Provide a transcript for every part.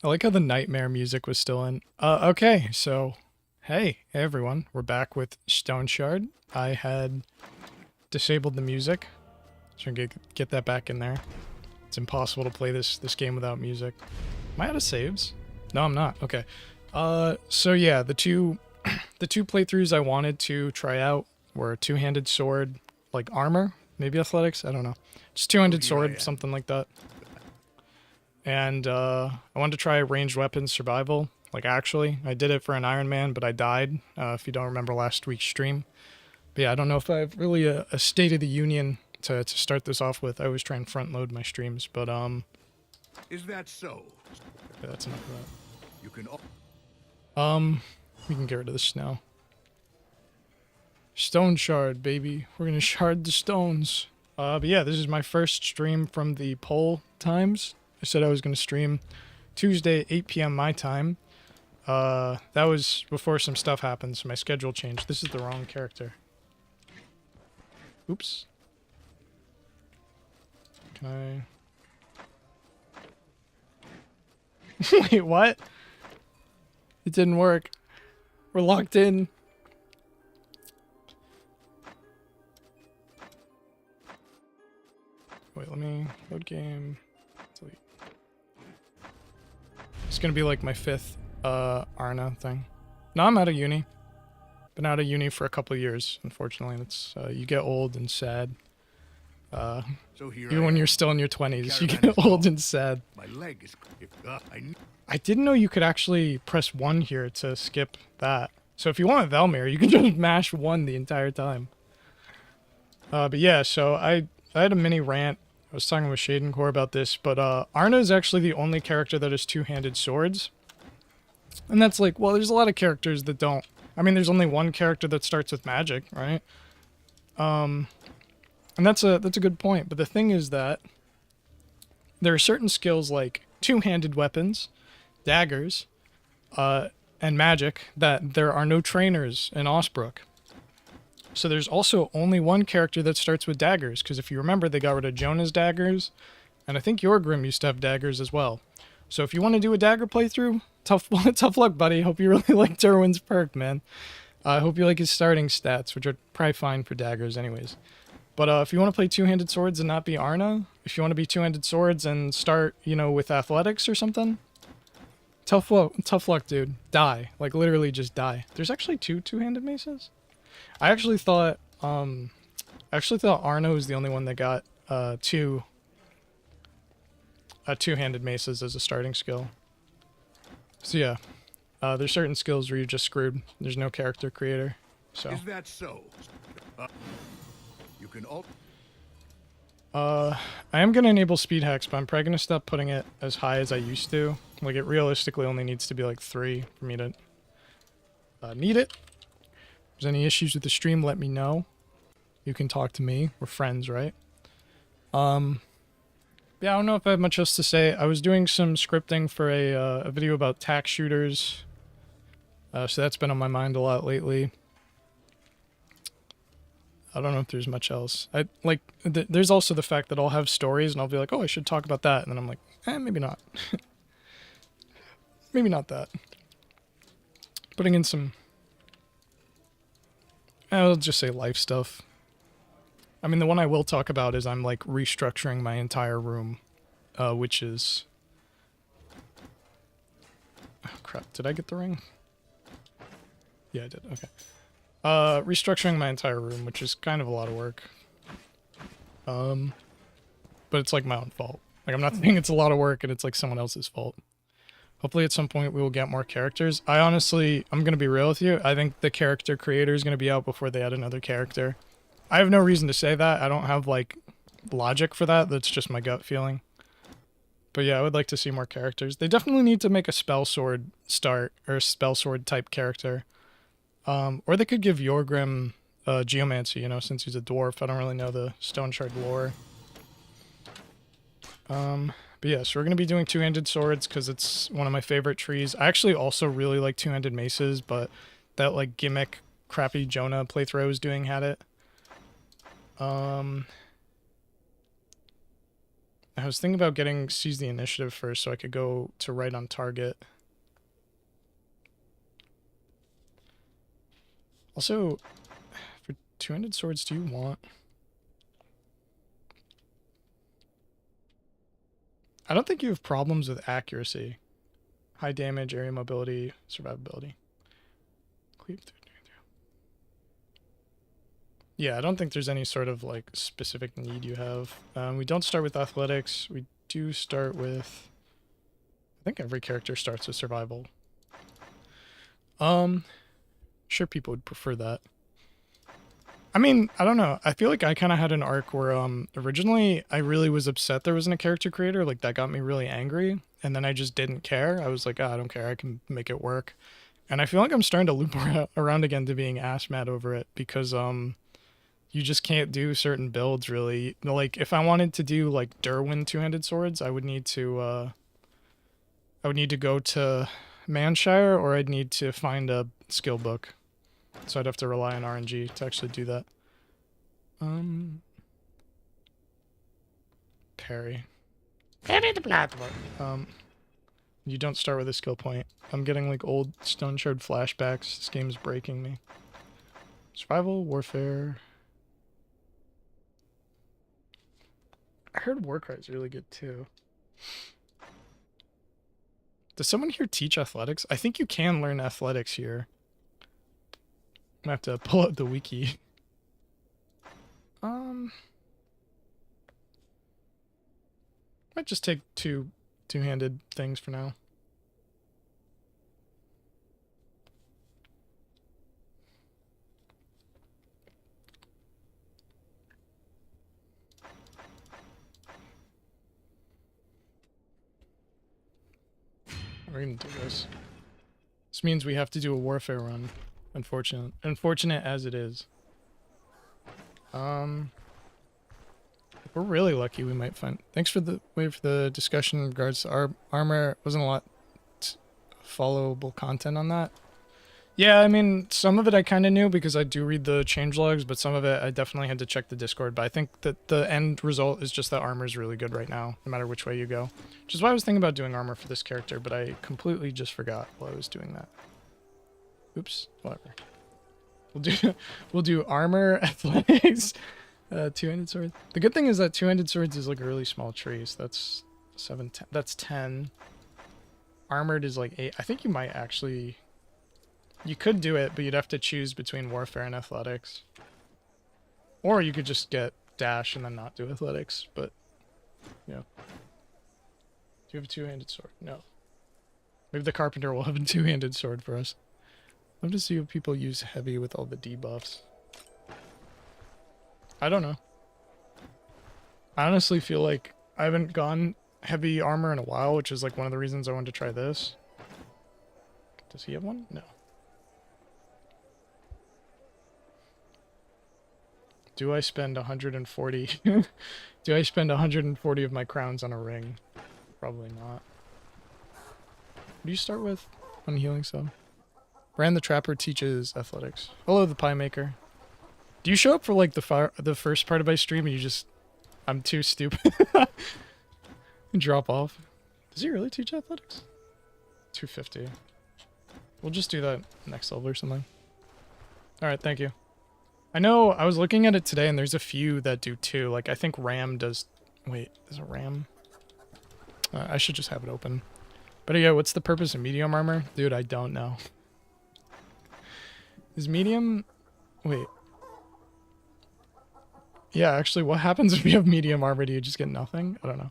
I like how the nightmare music was still in. Okay, so hey everyone, we're back with StoneShard. I had disabled the music, so I'm gonna get that back in there. It's impossible to play this game without music. Am I out of saves? No, I'm not. Okay. So yeah, the two the two playthroughs I wanted to try out were two-handed sword, like armor, maybe athletics. I don't know. Just two-handed sword, something like that. And I wanted to try ranged weapons survival. Like actually, I did it for an Ironman, but I died. If you don't remember last week's stream. But yeah, I don't know if I have really a State of the Union to start this off with. I always try and front load my streams, but Is that so? yeah, that's enough of You can. that. We can get rid of the snow. Stone shard, baby. We're gonna shard the stones. But yeah, this is my first stream from the poll times. I said I was gonna stream Tuesday, 8 p.m. my time. That was before some stuff happened, so my schedule changed. This is the wrong character. Oops. Can I... Wait, what? It didn't work. We're locked in. Wait, let me... Load game. Delete. It's gonna be like my fifth, Arna thing. No, I'm out of uni. Been out of uni for a couple of years, unfortunately. That's, you get old and sad. So here Even when you're still in your 20s, you get old and sad. My leg is. I didn't know you could actually press 1 here to skip that. So if you want Velmir, you can just mash 1 the entire time. But yeah, so I had a mini rant. I was talking with Shadencore about this, but Arna is actually the only character that has two-handed swords. And that's like, well, there's a lot of characters that don't. I mean, there's only one character that starts with magic, right? And that's a good point. But the thing is that there are certain skills like two-handed weapons, daggers, and magic that there are no trainers in Osbrook. So there's also only one character that starts with daggers, because if you remember, they got rid of Jonah's daggers, and I think Yorgrim used to have daggers as well. So if you want to do a dagger playthrough, tough luck, buddy. Hope you really like Derwin's perk, man. I hope you like his starting stats, which are probably fine for daggers anyways. But if you want to play two-handed swords and not be Arna, if you want to be two-handed swords and start, you know, with athletics or something, tough luck, dude. Die. Like, literally just die. There's actually two-handed maces? I actually thought Arna was the only one that got two-handed maces as a starting skill. So yeah, there's certain skills where you're just screwed. There's no character creator. So. Is that so? You can. I am gonna enable speed hacks, but I'm probably gonna stop putting it as high as I used to. Like, it realistically only needs to be like 3 for me to need it. If there's any issues with the stream, let me know. You can talk to me. We're friends, right? Yeah, I don't know if I have much else to say. I was doing some scripting for a video about tack shooters. So that's been on my mind a lot lately. I don't know if there's much else. There's also the fact that I'll have stories and I'll be like, oh, I should talk about that. And then I'm like, maybe not. Maybe not that. Putting in some... I'll just say life stuff. I mean, the one I will talk about is I'm, like, restructuring my entire room, which is... Oh, crap. Did I get the ring? Yeah, I did. Okay. Restructuring my entire room, which is kind of a lot of work. But it's, like, my own fault. Like, I'm not saying it's a lot of work and it's, like, someone else's fault. Hopefully at some point we will get more characters. I'm going to be real with you. I think the character creator is going to be out before they add another character. I have no reason to say that. I don't have, like, logic for that. That's just my gut feeling. But yeah, I would like to see more characters. They definitely need to make a spell sword start, or a spell sword type character. Or they could give Yorgrim Geomancy, you know, since he's a dwarf. I don't really know the StoneShard lore. But yeah, so we're going to be doing two-handed swords because it's one of my favorite trees. I actually also really like two-handed maces, but that, like, gimmick crappy Jonah playthrough I was doing had it. I was thinking about getting seize the initiative first so I could go to right on target. Also, for two-handed swords, do you want... I don't think you have problems with accuracy. High damage, area mobility, survivability. Cleave through. Yeah, I don't think there's any sort of like specific need you have. We don't start with athletics. We do start with... I think every character starts with survival. Sure people would prefer that. I mean, I don't know. I feel like I kind of had an arc where originally I really was upset there wasn't a character creator. Like that got me really angry. And then I just didn't care. I was like, oh, I don't care. I can make it work. And I feel like I'm starting to loop around again to being ass mad over it because you just can't do certain builds really. Like if I wanted to do like Derwin two-handed swords, I would need to go to Manshire, or I'd need to find a skill book. So I'd have to rely on RNG to actually do that. Parry. Parry the platform. You don't start with a skill point. I'm getting like old StoneShard flashbacks. This game's breaking me. Survival, warfare. I heard Warcry is really good too. Does someone here teach athletics? I think you can learn athletics here. I'm gonna have to pull out the wiki. Might just take two-handed things for now. We're gonna do this. This means we have to do a warfare run. Unfortunate as it is. If we're really lucky, we might find... Thanks for the discussion in regards to our armor. Wasn't a lot followable content on that. Yeah, I mean, some of it I kind of knew because I do read the changelogs, but some of it I definitely had to check the Discord. But I think that the end result is just that armor is really good right now, no matter which way you go. Which is why I was thinking about doing armor for this character, but I completely just forgot while I was doing that. Oops, whatever. We'll do armor, athletics, two-handed sword. The good thing is that two-handed swords is like a really small tree, so that's 7, 10. That's 10. Armored is like 8. I think you might actually... You could do it, but you'd have to choose between warfare and athletics. Or you could just get dash and then not do athletics, but... Yeah. Do you have a two-handed sword? No. Maybe the carpenter will have a two-handed sword for us. Love to see what people use heavy with all the debuffs. I don't know. I honestly feel like I haven't gone heavy armor in a while, which is like one of the reasons I wanted to try this. Does he have one? No. Do I spend 140? Do I spend 140 of my crowns on a ring? Probably not. What do you start with on healing sub? Brand the Trapper teaches athletics. Hello, the Pie Maker. Do you show up for like the first part of my stream and you just... I'm too stupid. And drop off? Does he really teach athletics? 250. We'll just do that next level or something. Alright, thank you. I know, I was looking at it today and there's a few that do too. Like, I think Ram does... Wait, is it Ram? I should just have it open. But yeah, what's the purpose of medium armor? Dude, I don't know. Is medium... Wait. Yeah, actually, what happens if you have medium armor? Do you just get nothing? I don't know.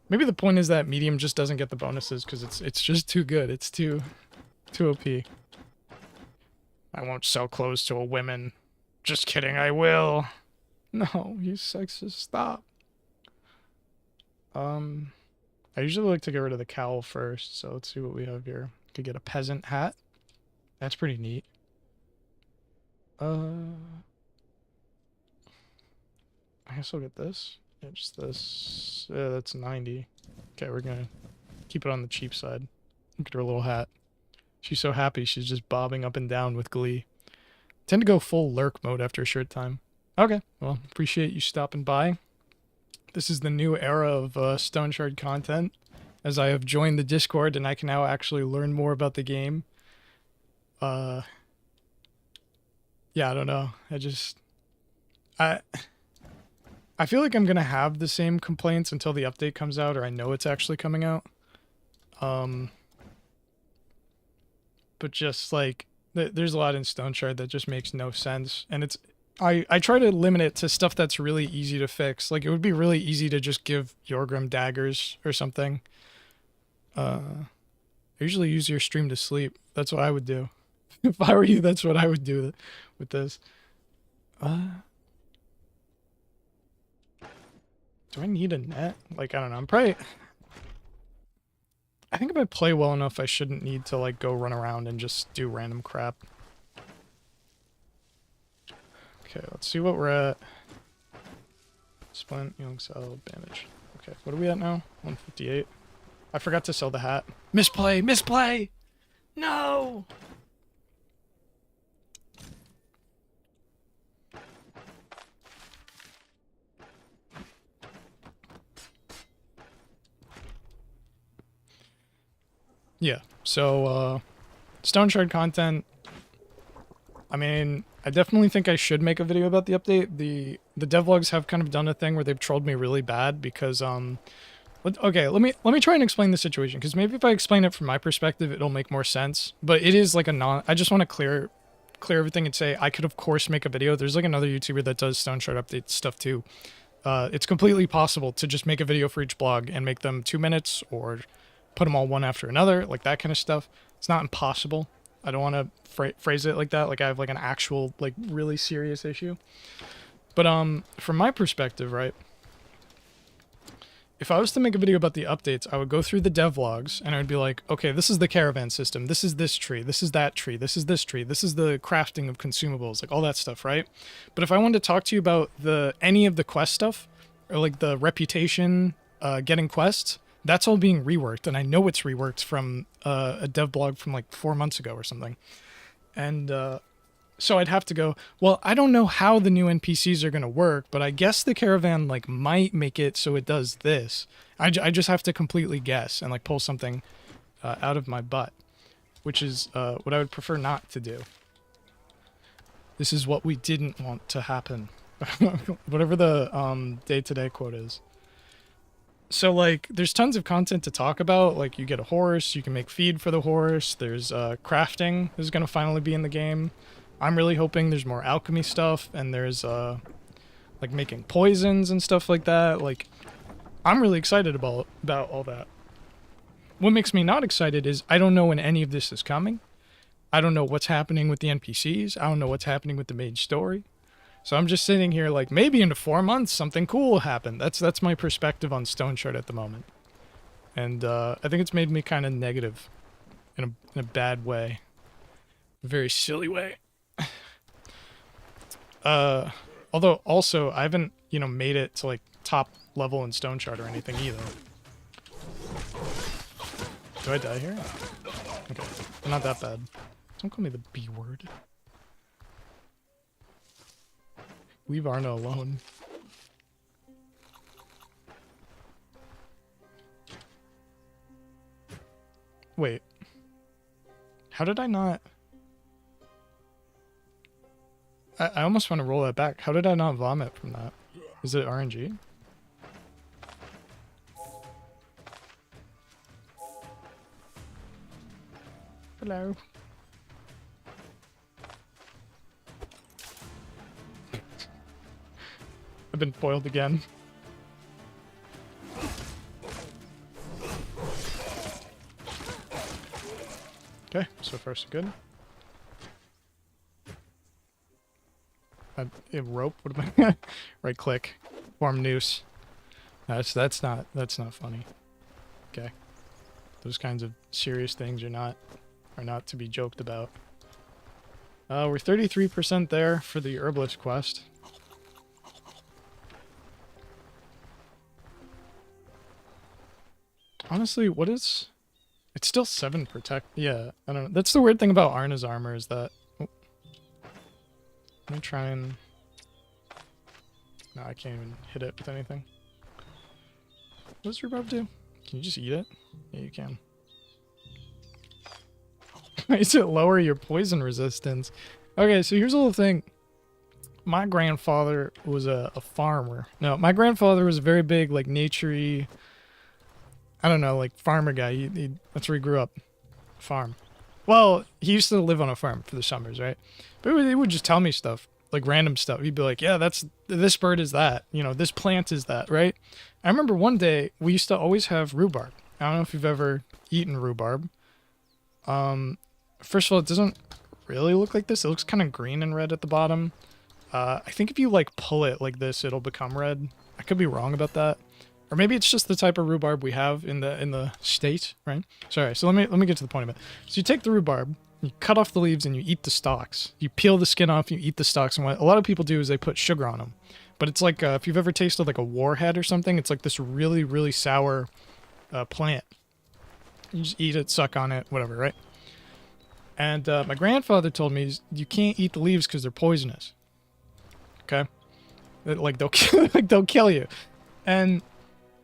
Maybe the point is that medium just doesn't get the bonuses because it's just too good. It's too OP. I won't sell clothes to a woman. Just kidding, I will. No, you sexist. Stop. I usually like to get rid of the cowl first, so let's see what we have here. Could get a peasant hat. That's pretty neat. I guess I'll get this. Yeah, just this. Yeah, that's 90. Okay, we're gonna keep it on the cheap side. Look at her little hat. She's so happy, she's just bobbing up and down with glee. Tend to go full lurk mode after a short time. Okay, well, appreciate you stopping by. this is the new era of StoneShard content, as I have joined the Discord and I can now actually learn more about the game. Yeah, I don't know. I feel like I'm gonna have the same complaints until the update comes out, or I know it's actually coming out. But just like there's a lot in StoneShard that just makes no sense, and I try to limit it to stuff that's really easy to fix. Like it would be really easy to just give Yorgrim daggers or something. I usually use your stream to sleep. That's what I would do. If I were you, that's what I would do with this. Do I need a net? Like, I don't know. I think if I play well enough, I shouldn't need to, like, go run around and just do random crap. Okay, let's see what we're at. Splint, young cell, damage. Okay, what are we at now? 158. I forgot to sell the hat. Misplay! Misplay! No! Yeah, so, StoneShard content, I mean, I definitely think I should make a video about the update. The devlogs have kind of done a thing where they've trolled me really bad because, okay, let me try and explain the situation, because maybe if I explain it from my perspective, it'll make more sense. But it is like I just want to clear everything and say I could, of course, make a video. There's like another YouTuber that does StoneShard update stuff too. It's completely possible to just make a video for each blog and make them 2 minutes or put them all one after another, like that kind of stuff. It's not impossible. I don't want to phrase it like that, like I have like an actual, like, really serious issue. But from my perspective, right, if I was to make a video about the updates, I would go through the devlogs and I would be like, okay, this is the caravan system, this is this tree, this is that tree, this is this tree, this is the crafting of consumables, like all that stuff, right? But if I wanted to talk to you about any of the quest stuff, or like the reputation, getting quests, that's all being reworked, and I know it's reworked from a dev blog from like 4 months ago or something. And so I'd have to go, well, I don't know how the new NPCs are going to work, but I guess the caravan like might make it so it does this. I just have to completely guess and like pull something out of my butt, which is what I would prefer not to do. This is what we didn't want to happen. Whatever the day-to-day quote is. So, like, there's tons of content to talk about. Like, you get a horse, you can make feed for the horse. There's crafting is going to finally be in the game. I'm really hoping there's more alchemy stuff, and there's, like, making poisons and stuff like that. Like, I'm really excited about all that. What makes me not excited is I don't know when any of this is coming. I don't know what's happening with the NPCs. I don't know what's happening with the main story. So I'm just sitting here like, maybe in 4 months something cool will happen. That's my perspective on StoneShard at the moment. And I think it's made me kind of negative in a bad way. A very silly way. Although also I haven't, you know, made it to like top level in StoneShard or anything either. Do I die here? Okay, not that bad. Don't call me the B word. Leave Arna alone. Wait. How did I not... I almost want to roll that back. How did I not vomit from that? Is it RNG? Hello. I've been foiled again. Okay, so far so good. A rope? What am I? Right click. Form noose. That's not funny. Okay. Those kinds of serious things are not to be joked about. We're 33% there for the herbalist quest. Honestly, what is... It's still 7 protect... Yeah, I don't know. That's the weird thing about Arna's armor is that... Oh. Let me try and... No, I can't even hit it with anything. What does rhubarb do? Can you just eat it? Yeah, you can. Makes it lower your poison resistance. Okay, so here's a little thing. My grandfather was a farmer. No, my grandfather was a very big, like, nature-y, I don't know, like, farmer guy. That's where he grew up. Farm. Well, he used to live on a farm for the summers, right? But he would just tell me stuff, like random stuff. He'd be like, yeah, this bird is that. You know, this plant is that, right? I remember one day, we used to always have rhubarb. I don't know if you've ever eaten rhubarb. First of all, it doesn't really look like this. It looks kind of green and red at the bottom. I think if you, like, pull it like this, it'll become red. I could be wrong about that. Or maybe it's just the type of rhubarb we have in the state, right? Sorry, so let me get to the point of it. So you take the rhubarb, you cut off the leaves, and you eat the stalks. You peel the skin off, you eat the stalks, and what a lot of people do is they put sugar on them. But it's like, if you've ever tasted like a warhead or something, it's like this really, really sour plant. You just eat it, suck on it, whatever, right? And my grandfather told me you can't eat the leaves because they're poisonous. Okay? Like, they'll kill you. And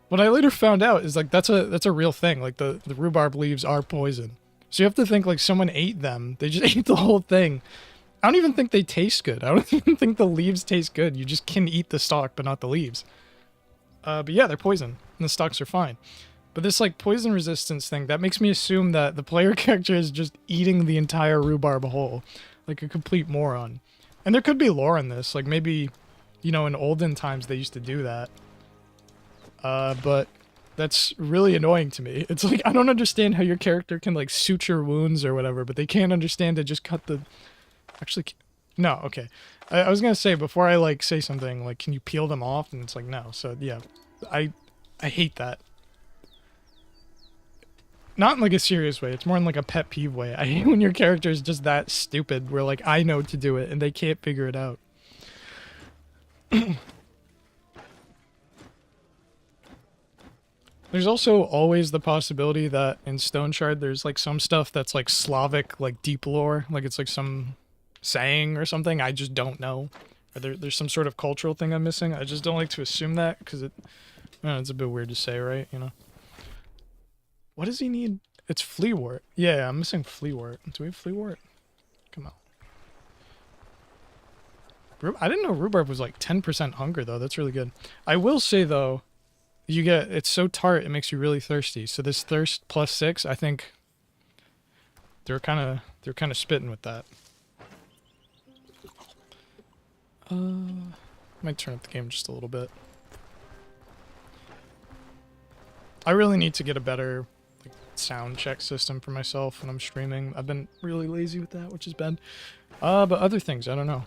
what I later found out is, like, that's a real thing. Like, the rhubarb leaves are poison. So you have to think, like, someone ate them. They just ate the whole thing. I don't even think they taste good. I don't even think the leaves taste good. You just can eat the stalk, but not the leaves. But yeah, they're poison, and the stalks are fine. But this, like, poison resistance thing, that makes me assume that the player character is just eating the entire rhubarb whole. Like a complete moron. And there could be lore in this. Like, maybe, you know, in olden times they used to do that. But that's really annoying to me. It's like, I don't understand how your character can, like, suture wounds or whatever, but they can't understand to just cut the... Actually, no, okay. I was gonna say, before I, like, say something, like, can you peel them off? And it's like, no. So, yeah. I hate that. Not in, like, a serious way. It's more in, like, a pet peeve way. I hate when your character is just that stupid, where, like, I know to do it, and they can't figure it out. There's also always the possibility that in StoneShard there's, like, some stuff that's, like, Slavic, like, deep lore. Like, it's, like, some saying or something. I just don't know. Or there's some sort of cultural thing I'm missing. I just don't like to assume that, because it's a bit weird to say, right? You know? What does he need? It's Fleawort. Yeah, I'm missing Fleawort. Do we have Fleawort? Come on. I didn't know rhubarb was, like, 10% hunger, though. That's really good. I will say, though, it's so tart, it makes you really thirsty. So this thirst plus 6, I think they're kind of spitting with that. Might turn up the game just a little bit. I really need to get a better, like, sound check system for myself when I'm streaming. I've been really lazy with that, which is bad. But other things, I don't know.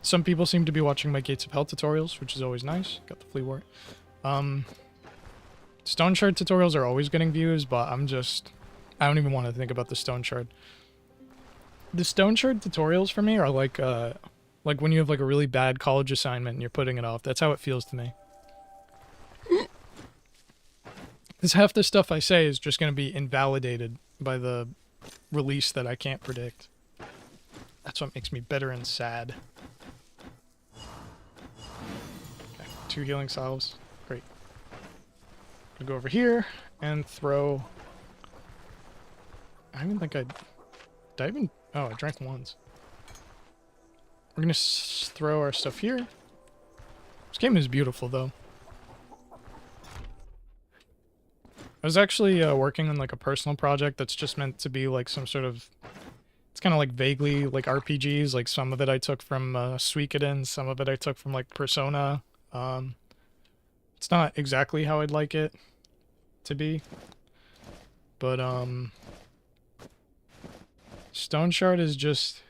Some people seem to be watching my Gates of Hell tutorials, which is always nice. Got the Fleawort. StoneShard tutorials are always getting views, but I don't even want to think about the StoneShard. The StoneShard tutorials for me are like when you have, like, a really bad college assignment and you're putting it off. That's how it feels to me. Because half the stuff I say is just going to be invalidated by the release that I can't predict. That's what makes me bitter and sad. Okay, 2 healing salves. Great. I'll go over here and throw... I don't even think did I even... Oh, I drank once. We're gonna throw our stuff here. This game is beautiful, though. I was actually working on, like, a personal project that's just meant to be, like, some sort of... It's kind of, like, vaguely, like, RPGs. Like, some of it I took from Suikoden, some of it I took from, like, Persona. It's not exactly how I'd like it to be. But, StoneShard is just...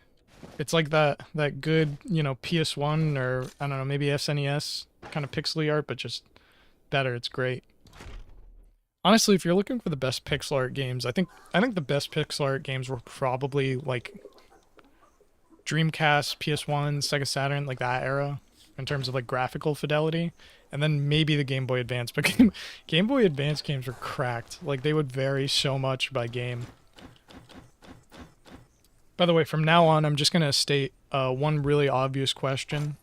It's like that good, you know, PS1 or, I don't know, maybe SNES kind of pixely art, but just better. It's great. Honestly, if you're looking for the best pixel art games, I think the best pixel art games were probably, like, Dreamcast, PS1, Sega Saturn, like that era, in terms of, like, graphical fidelity. And then maybe the Game Boy Advance. But Game Boy Advance games were cracked. Like, they would vary so much by game. By the way, from now on, I'm just going to state one really obvious question.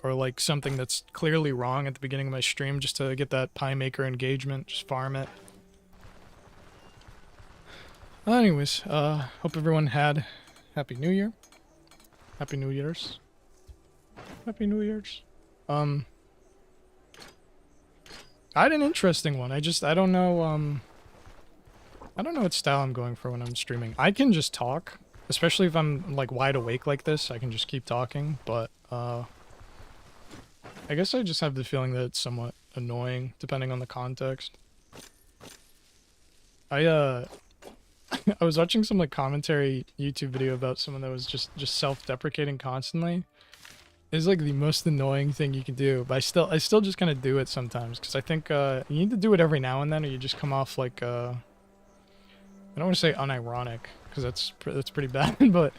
or like something that's clearly wrong at the beginning of my stream just to get that pie maker engagement, just farm it. Well, anyways, hope everyone had Happy New Year. Happy New Year's. Happy New Year's. I had an interesting one. I don't know, I don't know what style I'm going for when I'm streaming. I can just talk, especially if I'm like wide awake like this. I can just keep talking, but I guess I just have the feeling that it's somewhat annoying depending on the context. I was watching some like commentary YouTube video about someone that was just self-deprecating constantly. It's like the most annoying thing you can do, but I still just kind of do it sometimes because I think you need to do it every now and then, or you just come off like I don't want to say unironic because that's pretty bad, but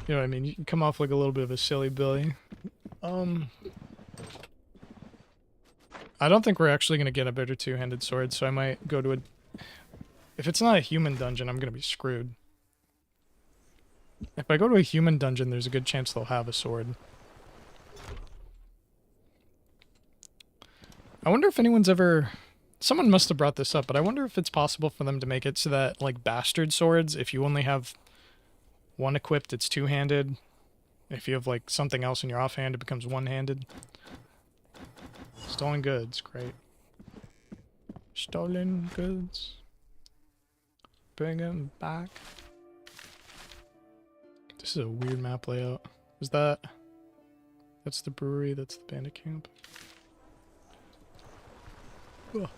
you know what I mean. You can come off like a little bit of a silly Billy. I don't think we're actually gonna get a better two-handed sword, so I might go to a. If it's not a human dungeon, I'm gonna be screwed. If I go to a human dungeon, there's a good chance they'll have a sword. I wonder if anyone's ever... Someone must have brought this up, but I wonder if it's possible for them to make it so that, like, bastard swords, if you only have one equipped, it's two-handed. If you have, like, something else in your offhand, it becomes one-handed. Stolen goods, great. Stolen goods. Bring them back. This is a weird map layout. Is that... That's the brewery, that's the bandit camp. I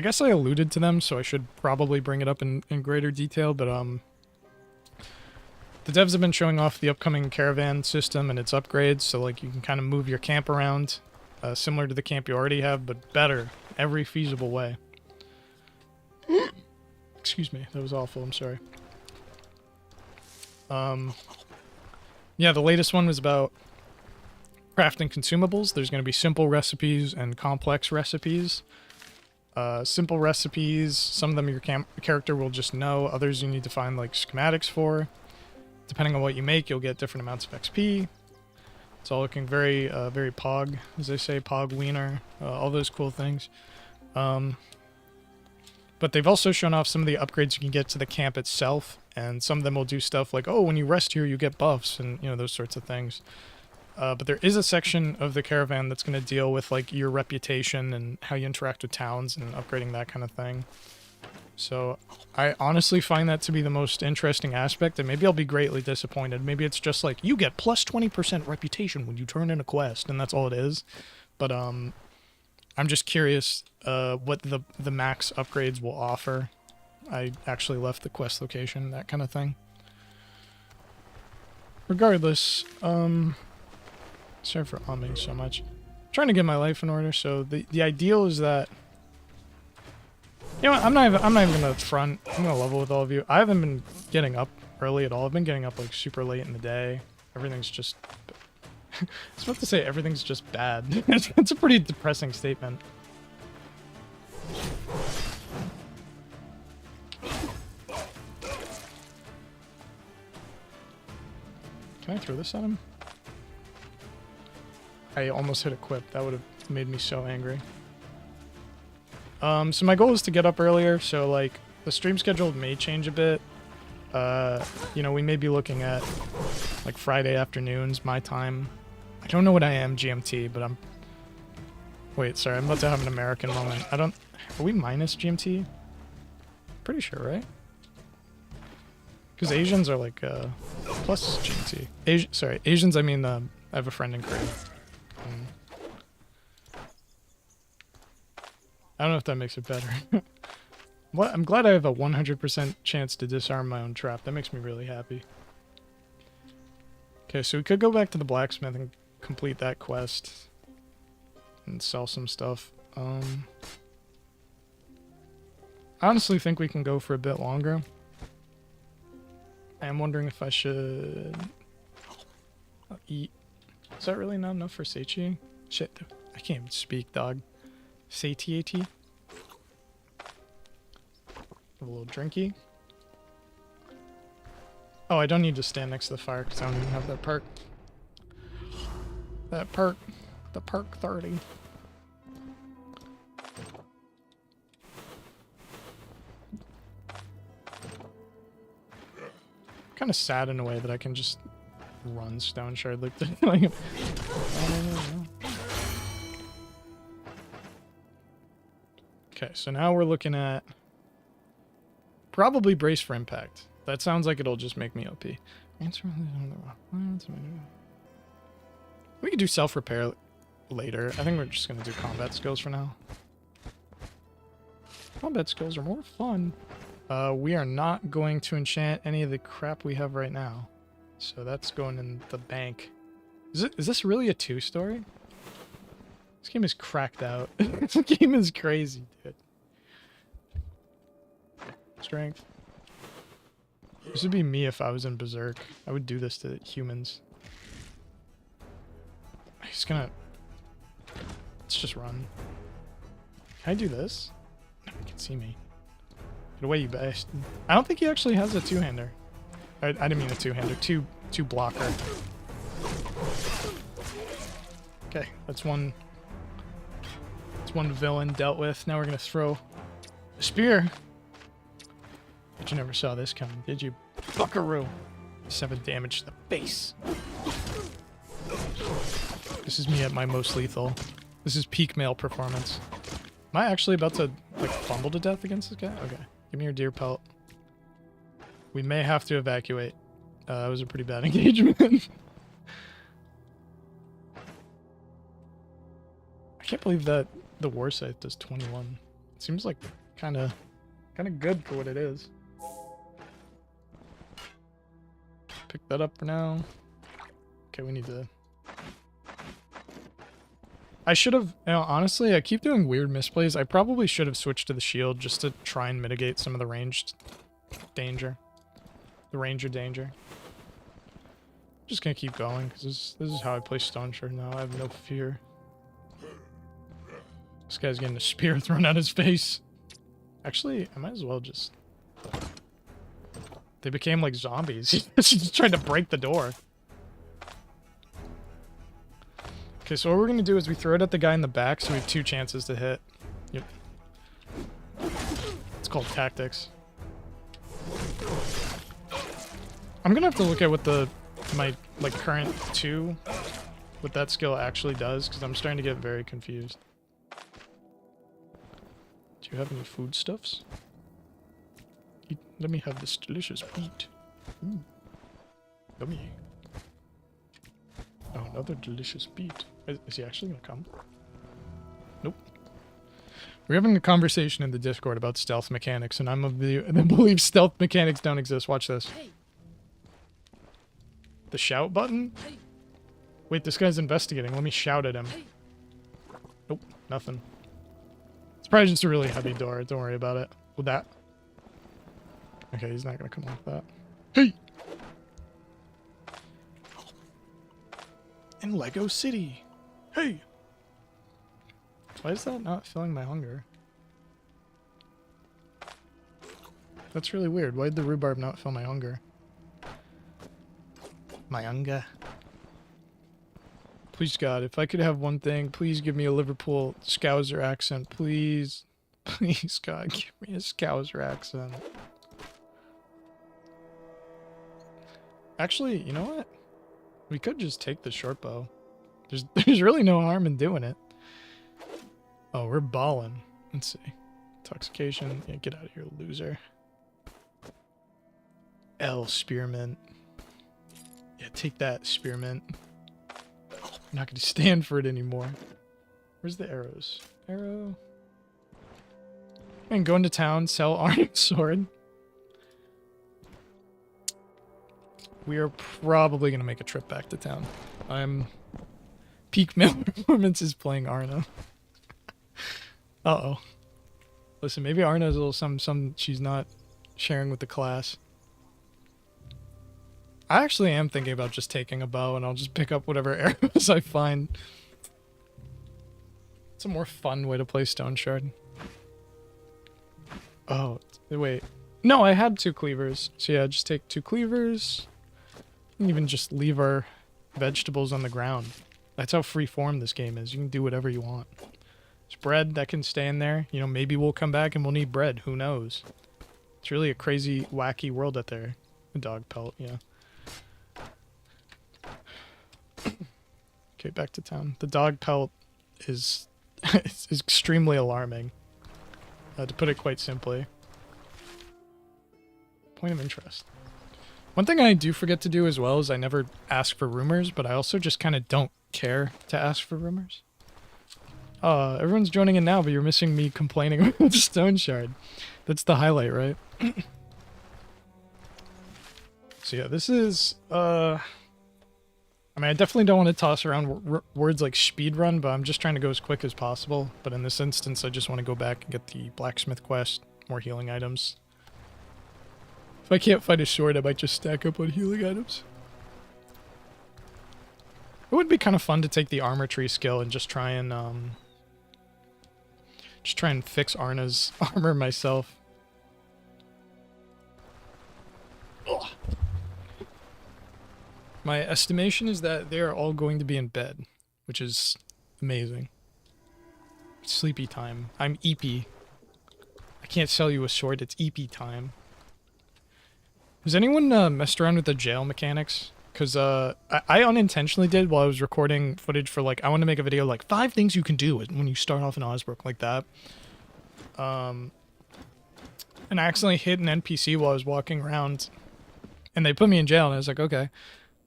guess I alluded to them, so I should probably bring it up in greater detail, but the devs have been showing off the upcoming caravan system and its upgrades, so like you can kind of move your camp around, similar to the camp you already have, but better, every feasible way. Excuse me, that was awful, I'm sorry. Yeah, the latest one was about crafting consumables. There's going to be simple recipes and complex recipes. Simple recipes, some of them your character will just know, others you need to find like schematics for. Depending on what you make, you'll get different amounts of XP. It's all looking very, very pog, as they say, pog wiener, all those cool things. But they've also shown off some of the upgrades you can get to the camp itself, and some of them will do stuff like, oh, when you rest here, you get buffs, and, you know, those sorts of things. But there is a section of the caravan that's going to deal with, like, your reputation and how you interact with towns and upgrading that kind of thing. So I honestly find that to be the most interesting aspect, and maybe I'll be greatly disappointed. Maybe it's just like, you get plus 20% reputation when you turn in a quest, and that's all it is. But, I'm just curious what the max upgrades will offer. I actually left the quest location, that kind of thing. Regardless, sorry for umming so much. I'm trying to get my life in order, so the ideal is that... You know what, I'm not even gonna front. I'm gonna level with all of you. I haven't been getting up early at all. I've been getting up like super late in the day. Everything's just... I was about to say everything's just bad. It's a pretty depressing statement. Can I throw this at him? I almost hit equip. That would have made me so angry. So my goal is to get up earlier, so like the stream schedule may change a bit. You know, we may be looking at like Friday afternoons, my time. I don't know what I am GMT, but I'm... Wait, sorry, I'm about to have an American moment. I don't... Are we minus GMT? Pretty sure, right? Because Asians are like, plus GMT. Sorry, Asians, I mean, I have a friend in Korea. I don't know if that makes it better. What? I'm glad I have a 100% chance to disarm my own trap. That makes me really happy. Okay, so we could go back to the blacksmith and complete that quest and sell some stuff. I honestly think we can go for a bit longer. I am wondering if I should eat. Is that really not enough for satiety? Shit, I can't even speak, dog. Satiety. Have a little drinky. Oh, I don't need to stand next to the fire because I don't even have that perk. That perk. The perk 30. Kind of sad in a way that I can just run StoneShard like this. Like, okay, so now we're looking at probably Brace for Impact. That sounds like it'll just make me OP. We could do self-repair later. I think we're just going to do combat skills for now. Combat skills are more fun. We are not going to enchant any of the crap we have right now. So that's going in the bank. Is this really a 2-story? This game is cracked out. This game is crazy, dude. Strength. This would be me if I was in Berserk. I would do this to humans. He's gonna... Let's just run. Can I do this? No, he can see me. Get away, you bastard. I don't think he actually has a two-hander. I didn't mean a two-hander. Two blocker. Okay, that's one... That's one villain dealt with. Now we're gonna throw a spear. But you never saw this coming, did you? Buckaroo! 7 damage to the face. This is me at my most lethal. This is peak male performance. Am I actually about to, like, fumble to death against this guy? Okay. Give me your deer pelt. We may have to evacuate. That was a pretty bad engagement. I can't believe that the war scythe does 21. It seems like kind of good for what it is. Pick that up for now. Okay, we need to... I should have, you know, honestly, I keep doing weird misplays. I probably should have switched to the shield just to try and mitigate some of the ranged danger. The ranger danger. Just gonna keep going, because this is how I play StoneShard now. I have no fear. This guy's getting a spear thrown at his face. Actually, I might as well just... They became like zombies. He's trying to break the door. Okay, so what we're going to do is we throw it at the guy in the back, so we have 2 chances to hit. Yep. It's called tactics. I'm going to have to look at what my like current 2, what that skill actually does, because I'm starting to get very confused. Do you have any foodstuffs? Let me have this delicious meat. Ooh. Yummy. Oh, another delicious beet. Is he actually gonna come? Nope. We're having a conversation in the Discord about stealth mechanics, and I'm of the belief stealth mechanics don't exist. Watch this. The shout button? Wait, this guy's investigating. Let me shout at him. Nope, nothing. It's probably just a really heavy door. Don't worry about it. With that. Okay, he's not gonna come off that. Hey! In Lego City. Hey! Why is that not filling my hunger? That's really weird. Why did the rhubarb not fill my hunger? My hunger. Please, God, if I could have one thing, please give me a Liverpool Scouser accent. Please. Please, God, give me a Scouser accent. Actually, you know what? We could just take the short bow. There's really no harm in doing it. Oh, we're balling. Let's see. Intoxication. Yeah, get out of here, loser. L spearmint. Yeah, take that, spearmint. I'm not gonna stand for it anymore. Where's the arrows? Arrow. And go into town, sell Arna's sword. We are probably gonna make a trip back to town. Peak male performance is playing Arna. Uh-oh. Listen, maybe Arna's a little some she's not sharing with the class. I actually am thinking about just taking a bow and I'll just pick up whatever arrows I find. It's a more fun way to play StoneShard. Oh, wait. No, I had 2 cleavers. So yeah, just take 2 cleavers. You can even just leave our vegetables on the ground. That's how free-form this game is. You can do whatever you want. There's bread that can stay in there. You know, maybe we'll come back and we'll need bread. Who knows? It's really a crazy, wacky world out there. A dog pelt, yeah. Okay, back to town. The dog pelt is, is extremely alarming. To put it quite simply. Point of interest. One thing I do forget to do as well is I never ask for rumors, but I also just kind of don't care to ask for rumors. Everyone's joining in now, but you're missing me complaining about StoneShard. That's the highlight, right? So yeah, this is, I mean, I definitely don't want to toss around words like speedrun, but I'm just trying to go as quick as possible. But in this instance, I just want to go back and get the blacksmith quest, more healing items. If I can't find a sword, I might just stack up on healing items. It would be kind of fun to take the armor tree skill and just try and fix Arna's armor myself. Ugh. My estimation is that they are all going to be in bed, which is amazing. It's sleepy time. I'm EP. I can't sell you a sword, it's EP time. Has anyone messed around with the jail mechanics? Because I unintentionally did while I was recording footage for, like, I want to make a video like 5 things you can do when you start off in Osbrook, like that. And I accidentally hit an NPC while I was walking around, and they put me in jail, and I was like, okay.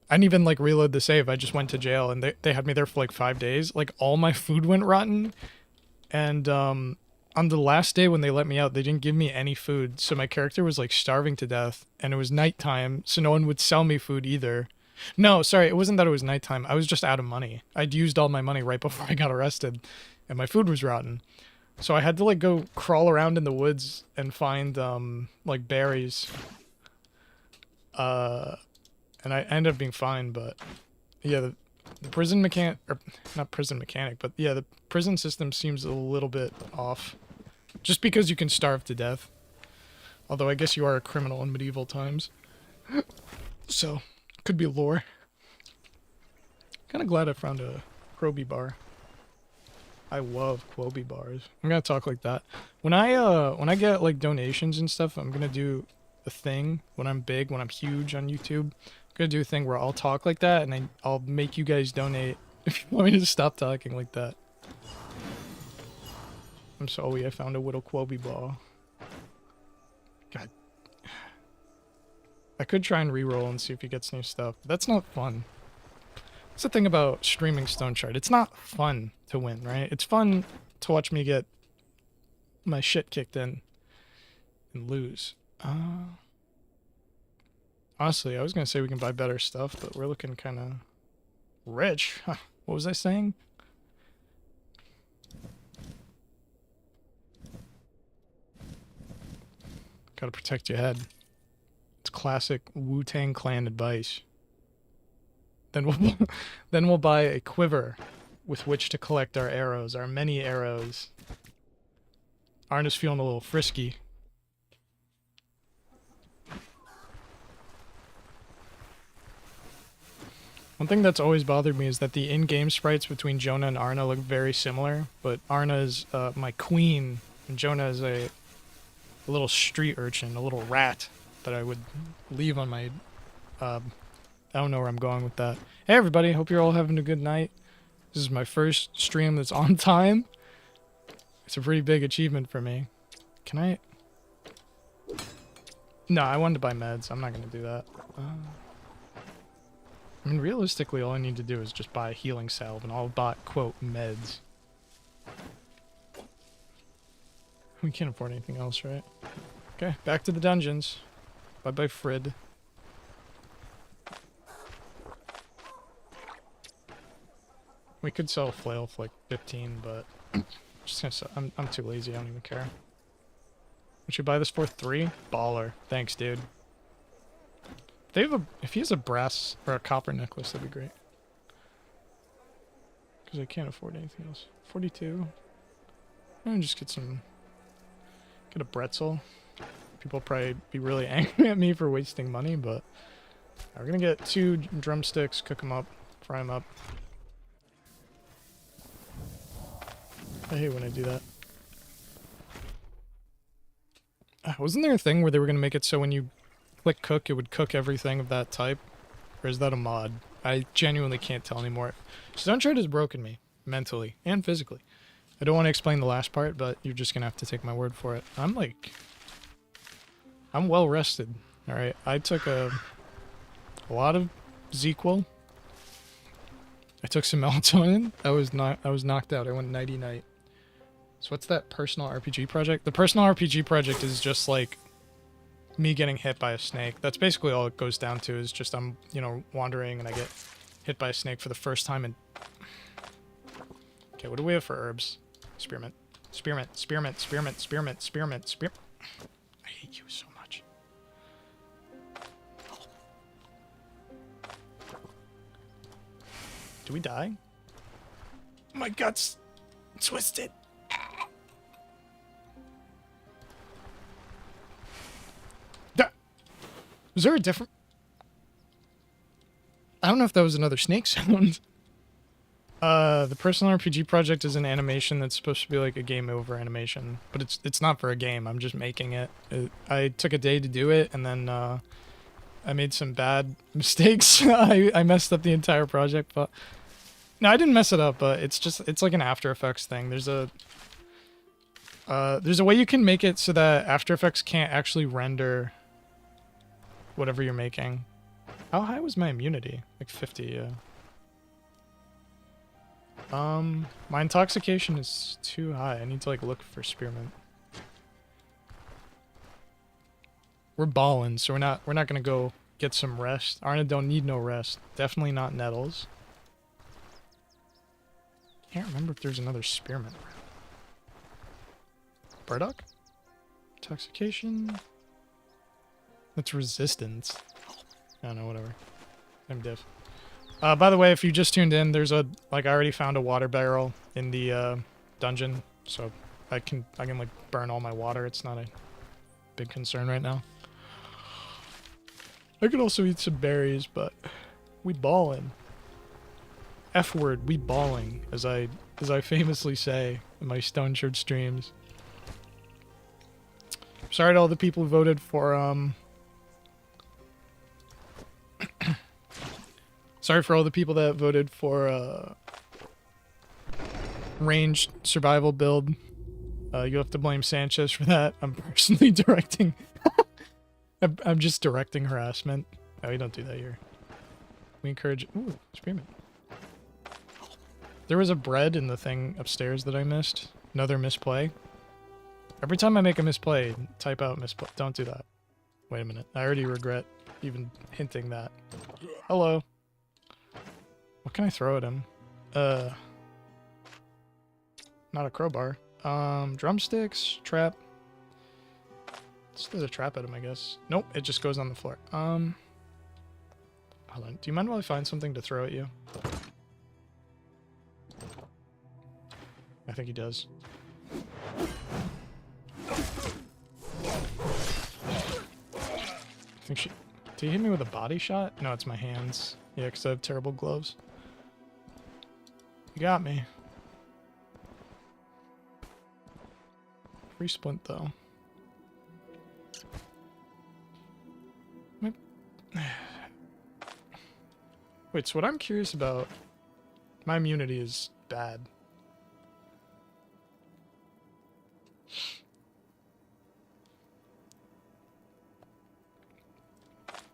I didn't even, like, reload the save. I just went to jail, and they had me there for, like, 5 days. Like, all my food went rotten, and on the last day when they let me out, they didn't give me any food, so my character was, like, starving to death, and it was nighttime, so no one would sell me food either. No, sorry, it wasn't that it was nighttime. I was just out of money. I'd used all my money right before I got arrested, and my food was rotten. So I had to, like, go crawl around in the woods and find, like, berries. And I ended up being fine, but yeah, the prison mechanic, or not prison mechanic, but yeah, the prison system seems a little bit off. Just because you can starve to death. Although I guess you are a criminal in medieval times. So, could be lore. Kind of glad I found a Kroby bar. I love Quoby bars. I'm gonna talk like that. When I get like donations and stuff, I'm gonna do a thing when I'm big, when I'm huge on YouTube. I'm gonna do a thing where I'll talk like that, and I'll make you guys donate if you want me to stop talking like that. I'm sorry, I found a little Quoby bar. God. I could try and reroll and see if he gets new stuff, but that's not fun. That's the thing about streaming StoneShard. It's not fun to win, right? It's fun to watch me get my shit kicked in and lose. Honestly, I was gonna say we can buy better stuff, but we're looking kind of rich. Huh. What was I saying? Gotta protect your head. It's classic Wu-Tang Clan advice. Then we'll buy a quiver with which to collect our arrows, our many arrows. Arna's feeling a little frisky. One thing that's always bothered me is that the in-game sprites between Jonah and Arna look very similar, but Arna is my queen, and Jonah is a little street urchin, a little rat that I would leave on my... I don't know where I'm going with that. Hey everybody, hope you're all having a good night. This is my first stream that's on time. It's a pretty big achievement for me. Can I... No, I wanted to buy meds. I'm not going to do that. I mean, realistically, all I need to do is just buy a healing salve, and I'll buy, quote, meds. We can't afford anything else, right? Okay, back to the dungeons. Bye-bye, Frid. We could sell a flail for like 15, but just gonna sell, I'm too lazy. I don't even care. Would you buy this for 3? Baller. Thanks, dude. If he has a brass or a copper necklace, that'd be great. Because I can't afford anything else. 42. I'm gonna just get a pretzel. People probably be really angry at me for wasting money, but we're gonna get 2 drumsticks, cook them up, fry them up. I hate when I do that. Wasn't there a thing where they were gonna make it so when you click cook, it would cook everything of that type? Or is that a mod? I genuinely can't tell anymore. StoneShard has broken me, mentally and physically. I don't want to explain the last part, but you're just gonna have to take my word for it. I'm well rested. Alright, I took a lot of ZQL. I took some melatonin. I was knocked out. I went nighty-night. So what's that personal RPG project? The personal RPG project is just like me getting hit by a snake. That's basically all it goes down to, is just I'm, you know, wandering and I get hit by a snake for the first time in... Okay, what do we have for herbs? Spearmint. Spearmint, spearmint, spearmint, spearmint, spearmint, spearmint. I hate you so much. Do we die? My gut's twisted. Was there a different... I don't know if that was another snake sound. The personal RPG project is an animation that's supposed to be like a game over animation, but it's not for a game. I'm just making it. I took a day to do it, and then I made some bad mistakes. I messed up the entire project, but no, I didn't mess it up. But it's like an After Effects thing. There's a way you can make it so that After Effects can't actually render whatever you're making. How high was my immunity? Like 50, yeah. My intoxication is too high. I need to like look for spearmint. We're balling, so we're not gonna go get some rest. Arna don't need no rest. Definitely not nettles. Can't remember if there's another spearmint around. Burdock? Intoxication? That's resistance. I don't know, whatever. I'm diff. By the way, if you just tuned in, there's a, like, I already found a water barrel in the, dungeon, so I can, like, burn all my water. It's not a big concern right now. I could also eat some berries, but we ballin'. F word, we balling, as I famously say in my StoneShard streams. Sorry to all the people who voted for, sorry for all the people that voted for ranged survival build. You have to blame Sanchez for that. I'm personally directing. I'm just directing harassment. No, we don't do that here. We encourage... Ooh, spearmint. There was a bread in the thing upstairs that I missed. Another misplay. Every time I make a misplay, type out misplay. Don't do that. Wait a minute. I already regret even hinting that. Hello. What can I throw at him? Not a crowbar. Drumsticks, trap. Let's throw the trap at him, I guess. Nope, it just goes on the floor. Hold on. Do you mind while I find something to throw at you? I think he does. I think she... Did he hit me with a body shot? No, it's my hands. Yeah, because I have terrible gloves. You got me. Free splint, though. Wait, so what I'm curious about... My immunity is bad.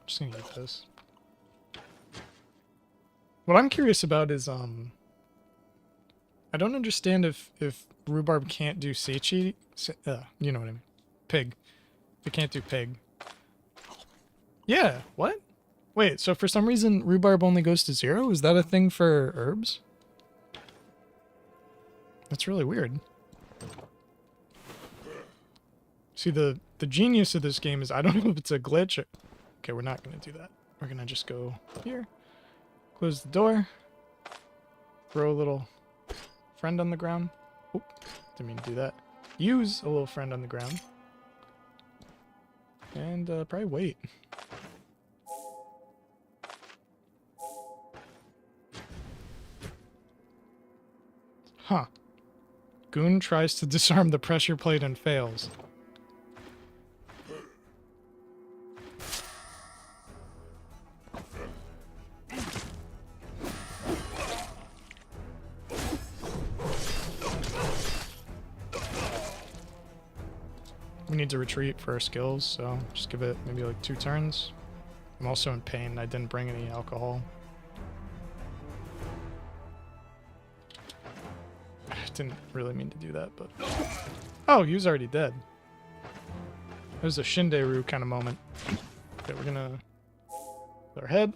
Just gonna eat this. What I'm curious about is, I don't understand if rhubarb can't do seichi. You know what I mean. Pig. It can't do pig. Yeah, what? Wait, so for some reason rhubarb only goes to 0? Is that a thing for herbs? That's really weird. See, the genius of this game is I don't know if it's a glitch or... Okay, we're not going to do that. We're going to just go here. Close the door. Throw a little friend on the ground. Oop, didn't mean to do that. Use a little friend on the ground. And probably wait. Huh. Goon tries to disarm the pressure plate and fails. We need to retreat for our skills, so just give it maybe like 2 turns. I'm also in pain. I didn't bring any alcohol. I didn't really mean to do that, but... Oh, he was already dead. It was a Shinderu kind of moment. Okay, we're gonna... With our head.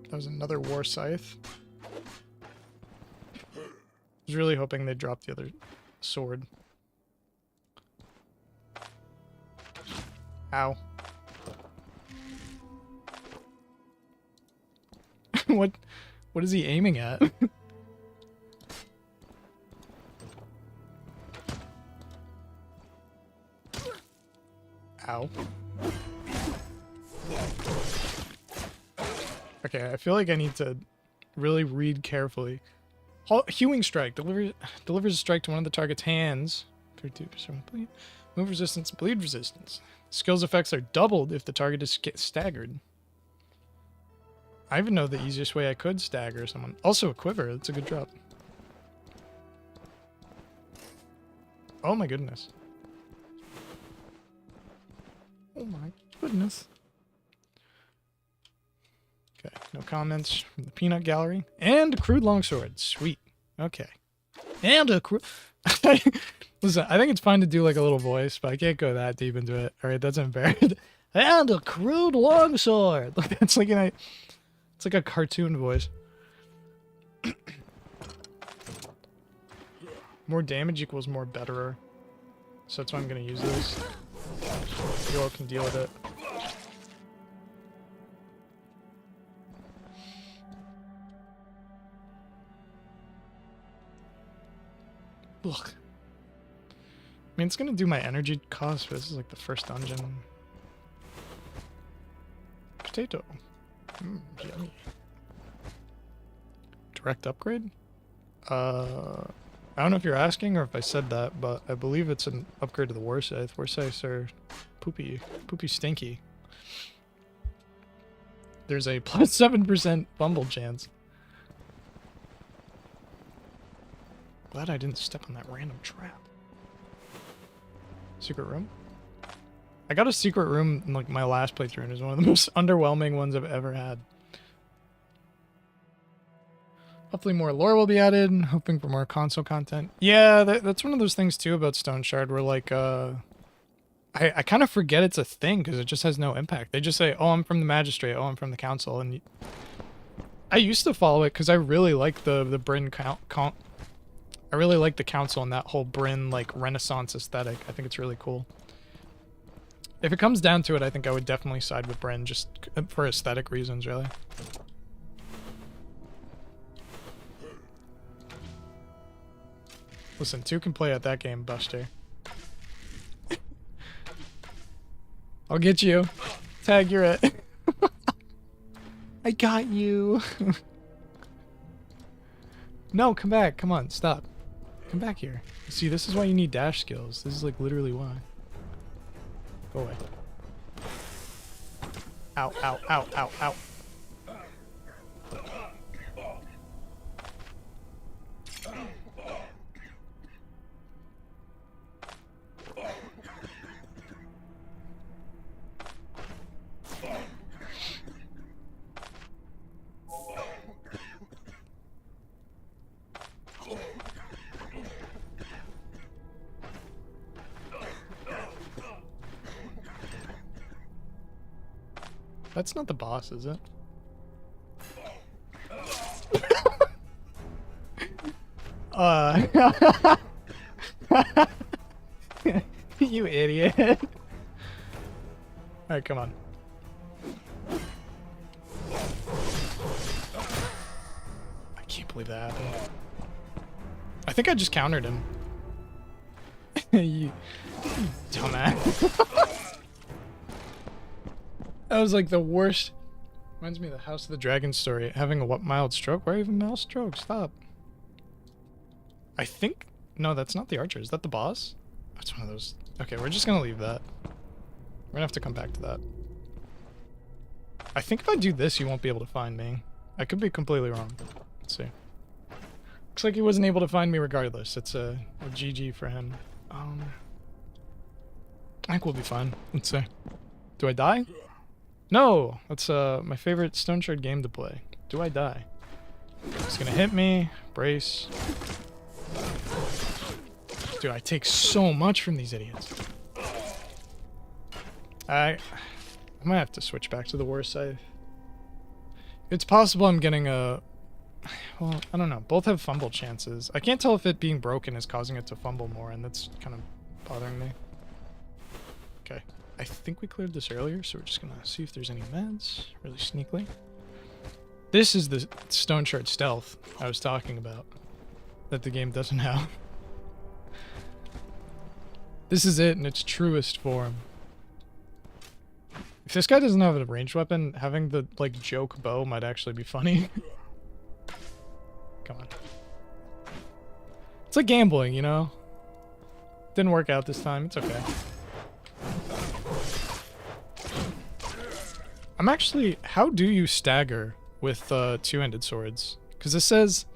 That was another War Scythe. I was really hoping they'd drop the other sword. Ow. What is he aiming at? Ow. Okay, I feel like I need to really read carefully. Hewing strike delivers a strike to one of the target's hands. 32% bleed. Move resistance, bleed resistance. Skills effects are doubled if the target is staggered. I even know the easiest way I could stagger someone. Also a quiver, that's a good drop. Oh my goodness. Oh my goodness. Okay, no comments from the peanut gallery. And a crude longsword, sweet. Okay. And a crude... Listen, I think it's fine to do like a little voice, but I can't go that deep into it. Alright, that's embarrassing. And a crude longsword! Like, that's like it's like a cartoon voice. More damage equals more betterer. So that's why I'm gonna use this. You all can deal with it. Look. I mean, it's gonna do my energy cost, but this is like the first dungeon. Potato. Yummy. Direct upgrade? I don't know if you're asking or if I said that, but I believe it's an upgrade to the War Scythe. War Scythes are poopy stinky. There's a plus 7% fumble chance. Glad I didn't step on that random trap. Secret room? I got a secret room in like my last playthrough, and it was one of the most underwhelming ones I've ever had. Hopefully more lore will be added, hoping for more console content. Yeah, that's one of those things too about StoneShard where like, I kind of forget it's a thing because it just has no impact. They just say, oh, I'm from the Magistrate, oh, I'm from the Council, and I used to follow it because I really like the Bryn I really like the Council and that whole Bryn, like, Renaissance aesthetic. I think it's really cool. If it comes down to it, I think I would definitely side with Bryn, just for aesthetic reasons, really. Listen, 2 can play at that game, Buster. I'll get you. Tag, you're it. I got you. No, come back. Come on, stop. Come back here. See, this is why you need dash skills. This is like literally why. Go away. Ow, ow, ow, ow, ow. That's not the boss, is it? You idiot. Alright, come on. I can't believe that happened. I think I just countered him. You dumbass. That was like the worst. Reminds me of the House of the Dragon story. Having a mild stroke? Why even mild stroke? Stop. I think... No, that's not the archer. Is that the boss? That's one of those... Okay, we're just gonna leave that. We're gonna have to come back to that. I think if I do this, you won't be able to find me. I could be completely wrong. Let's see. Looks like he wasn't able to find me regardless. It's a GG for him. I think we'll be fine. Let's see. Do I die? No! That's my favorite StoneShard game to play. Do I die? He's gonna hit me. Brace. Dude, I take so much from these idiots. I might have to switch back to the war scythe. It's possible I'm getting a... Well, I don't know. Both have fumble chances. I can't tell if it being broken is causing it to fumble more, and that's kind of bothering me. Okay. I think we cleared this earlier, so we're just gonna see if there's any meds, really sneakily. This is the StoneShard stealth I was talking about, that the game doesn't have. This is it in its truest form. If this guy doesn't have a ranged weapon, having the, like, joke bow might actually be funny. Come on. It's like gambling, you know? Didn't work out this time. It's okay. I'm actually... How do you stagger with two-handed swords? Because it says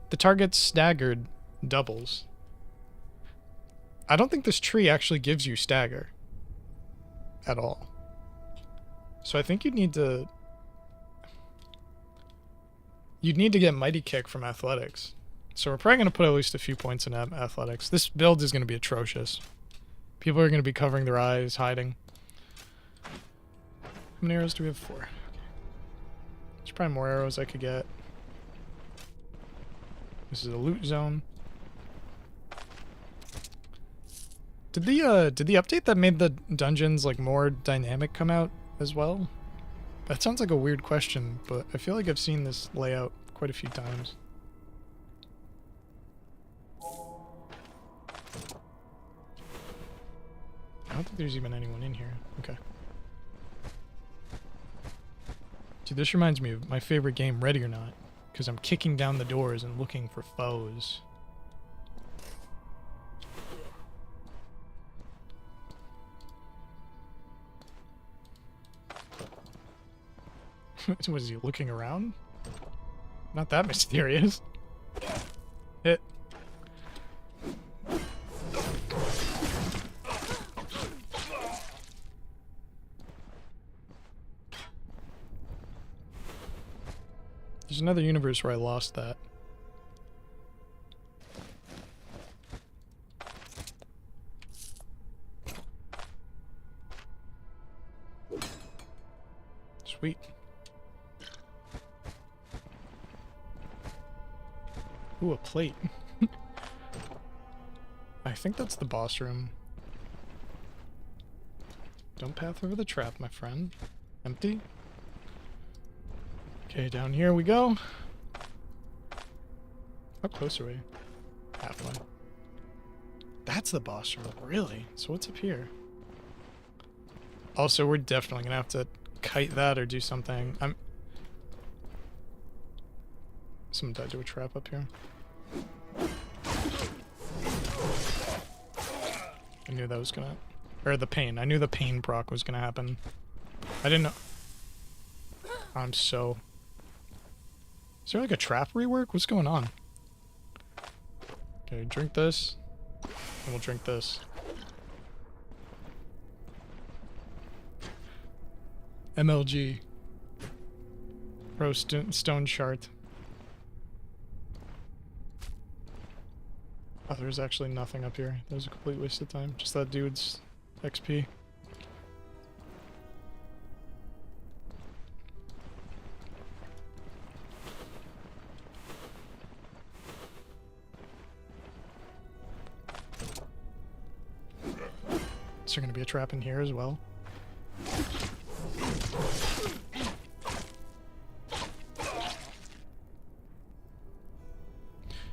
the target staggered doubles. I don't think this tree actually gives you stagger. At all. So I think you'd need to... You'd need to get Mighty Kick from Athletics. So we're probably going to put at least a few points in Athletics. This build is going to be atrocious. People are going to be covering their eyes, hiding. How many arrows do we have? 4. Okay. There's probably more arrows I could get. This is a loot zone. Did the update that made the dungeons like more dynamic come out as well? That sounds like a weird question, but I feel like I've seen this layout quite a few times. I don't think there's even anyone in here. Okay. Dude, this reminds me of my favorite game, Ready or Not, because I'm kicking down the doors and looking for foes. Was he looking around? Not that mysterious. Hit. There's another universe where I lost that. Sweet. Ooh, a plate. I think that's the boss room. Don't path over the trap, my friend. Empty. Okay, down here we go. How close are we? Halfway. That's the boss room, really? So what's up here? Also, we're definitely gonna have to kite that or do something. Someone died to a trap up here. I knew that was gonna... Or the pain. I knew the pain proc was gonna happen. I didn't know... I'm so... Is there like a trap rework? What's going on? Okay, drink this. And we'll drink this. MLG. Pro StoneShard. Oh, there's actually nothing up here. That was a complete waste of time. Just that dude's XP. Is there gonna be a trap in here as well?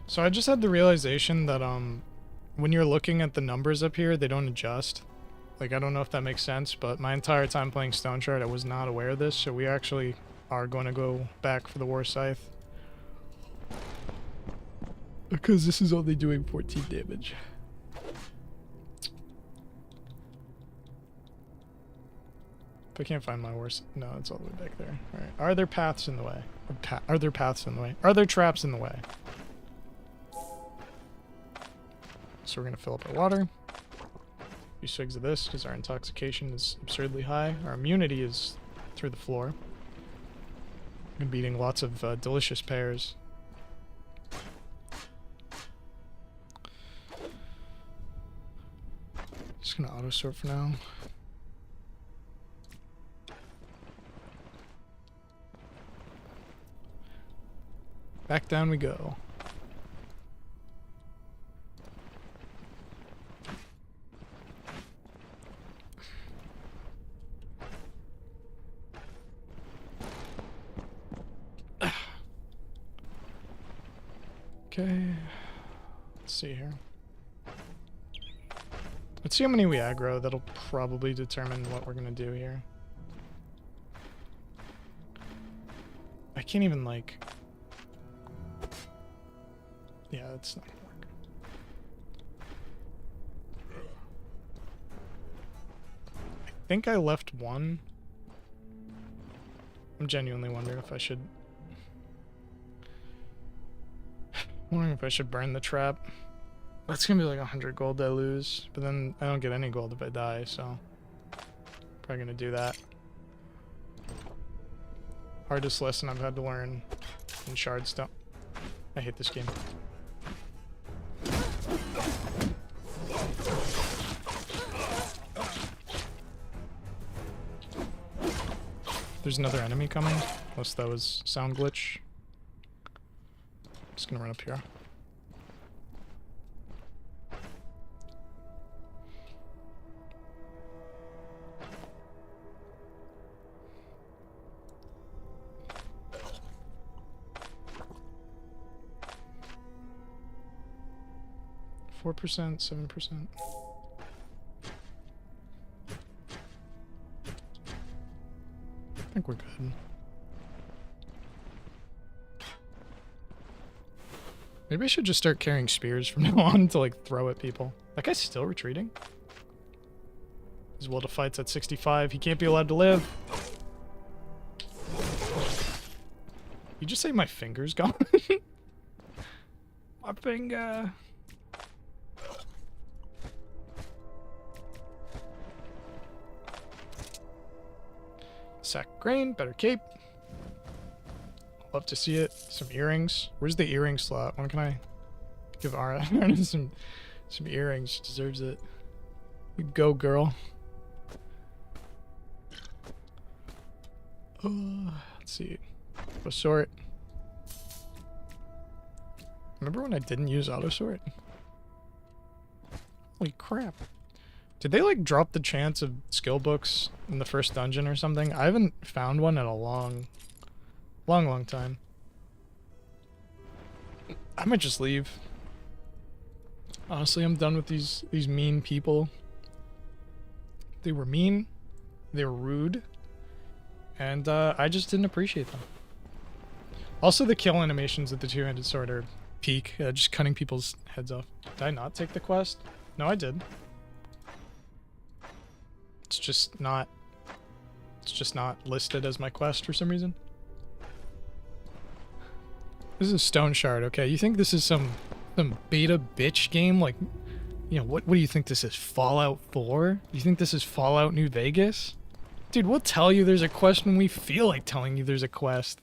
So I just had the realization that when you're looking at the numbers up here, they don't adjust. Like, I don't know if that makes sense, but my entire time playing StoneShard, I was not aware of this, so we actually are going to go back for the War Scythe. Because this is only doing 14 damage. If I can't find my horse, no, it's all the way back there. Alright, are there paths in the way? Are there paths in the way? Are there traps in the way? So we're going to fill up our water. A few swigs of this, because our intoxication is absurdly high. Our immunity is through the floor. I've been eating lots of delicious pears. Just gonna auto sort for now. Back down we go. Okay. Let's see here. Let's see how many we aggro. That'll probably determine what we're gonna do here. I can't even, like... Yeah, that's not gonna work. I think I left one. I'm genuinely wondering if I should... wondering if I should burn the trap. That's gonna be like 100 gold I lose, but then I don't get any gold if I die, so probably gonna do that. Hardest lesson I've had to learn in shard stuff. I hate this game. There's another enemy coming, unless that was sound glitch. Just gonna run up here. Four percent, 7%. I think we're good. Maybe I should just start carrying spears from now on to like throw at people. That guy's still retreating. His will to fight's at 65. He can't be allowed to live. You just say my finger's gone? My finger. Sack grain, better cape. Love to see it. Some earrings. Where's the earring slot? When can I give Arna some earrings? She deserves it. You go, girl. Let's see. Auto sort. Remember when I didn't use auto sort? Holy crap. Did they like drop the chance of skill books in the first dungeon or something? I haven't found one in a long time. I might just leave. Honestly, I'm done with these mean people. They were mean, they were rude, and I just didn't appreciate them. Also, the kill animations of the two-handed sword are peak, just cutting people's heads off. Did I not take the quest? No, I did. It's just not listed as my quest for some reason. This is StoneShard, okay? You think this is some beta bitch game? Like, you know, what do you think this is? Fallout 4? You think this is Fallout New Vegas? Dude, we'll tell you there's a quest when we feel like telling you there's a quest.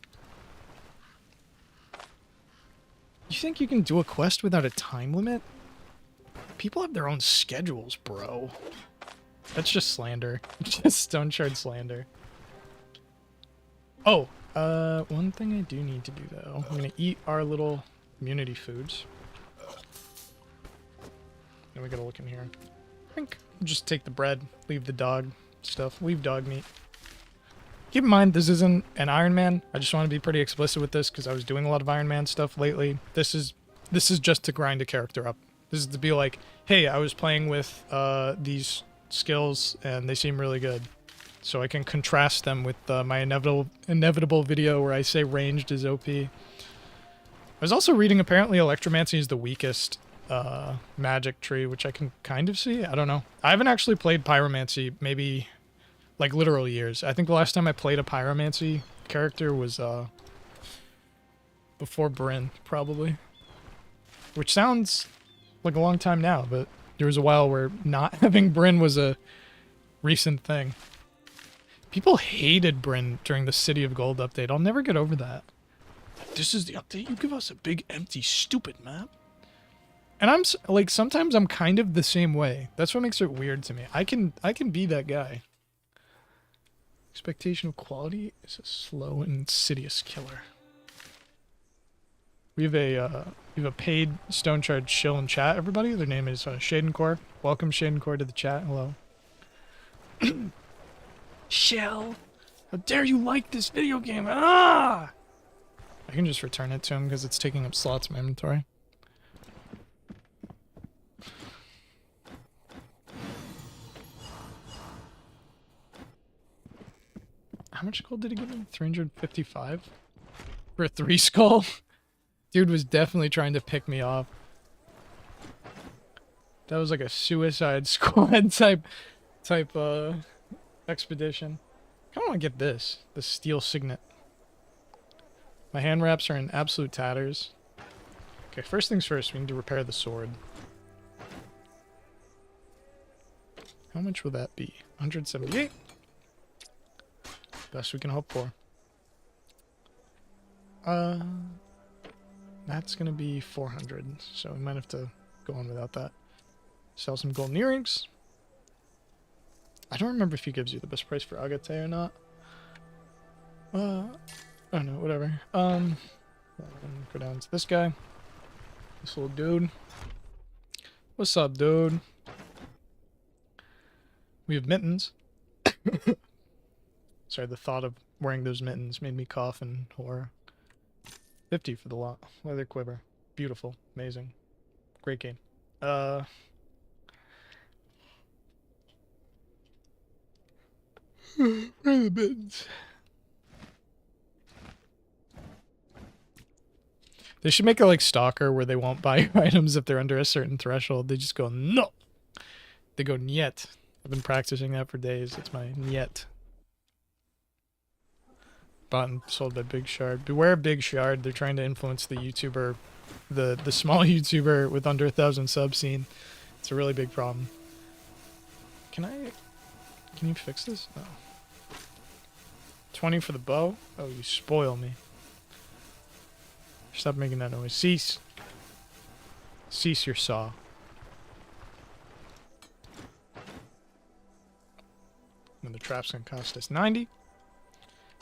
You think you can do a quest without a time limit? People have their own schedules, bro. That's just slander. Just StoneShard slander. Oh, one thing I do need to do though. I'm gonna eat our little immunity foods. Then we gotta look in here. I think we'll just take the bread, leave the dog stuff, leave dog meat. Keep in mind, this isn't an Iron Man. I just want to be pretty explicit with this because I was doing a lot of Iron Man stuff lately. This is just to grind a character up. This is to be like, hey, I was playing with these skills, and they seem really good. So I can contrast them with my inevitable video where I say ranged is OP. I was also reading apparently Electromancy is the weakest magic tree, which I can kind of see. I don't know. I haven't actually played Pyromancy maybe like literal years. I think the last time I played a Pyromancy character was before Bryn, probably. Which sounds like a long time now, but there was a while where not having Bryn was a recent thing. People hated Bryn during the City of Gold update. I'll never get over that. This is the update? You give us a big, empty, stupid map? And I'm, like, sometimes I'm kind of the same way. That's what makes it weird to me. I can be that guy. Expectation of quality is a slow and insidious killer. We have a paid StoneShard shill in chat, everybody. Their name is Shadencore. Welcome, Shadencore, to the chat. Hello. Shell! How dare you like this video game? Ah! I can just return it to him because it's taking up slots in my inventory. How much gold did he give me? 355? For a 3 skull? Dude was definitely trying to pick me off. That was like a Suicide Squad type expedition. I kinda wanna get this. The steel signet. My hand wraps are in absolute tatters. Okay, first things first, we need to repair the sword. How much will that be? 178? Best we can hope for. That's gonna be 400, so we might have to go on without that. Sell some golden earrings. I don't remember if he gives you the best price for Agate or not. I don't know, whatever. Go down to this guy. This little dude. What's up, dude? We have mittens. Sorry, the thought of wearing those mittens made me cough in horror. 50 for the lot. Leather quiver. Beautiful. Amazing. Great game. Where are the mittens? They should make it like Stalker where they won't buy your items if they're under a certain threshold. They just go, no! They go, niet. I've been practicing that for days. It's my niet. Bought and sold by Big Shard. Beware Big Shard. They're trying to influence the YouTuber, the small YouTuber with under 1,000 subs scene. It's a really big problem. Can you fix this? No. 20 for the bow? Oh, you spoil me. Stop making that noise. Cease. Cease your saw. And the trap's gonna cost us 90.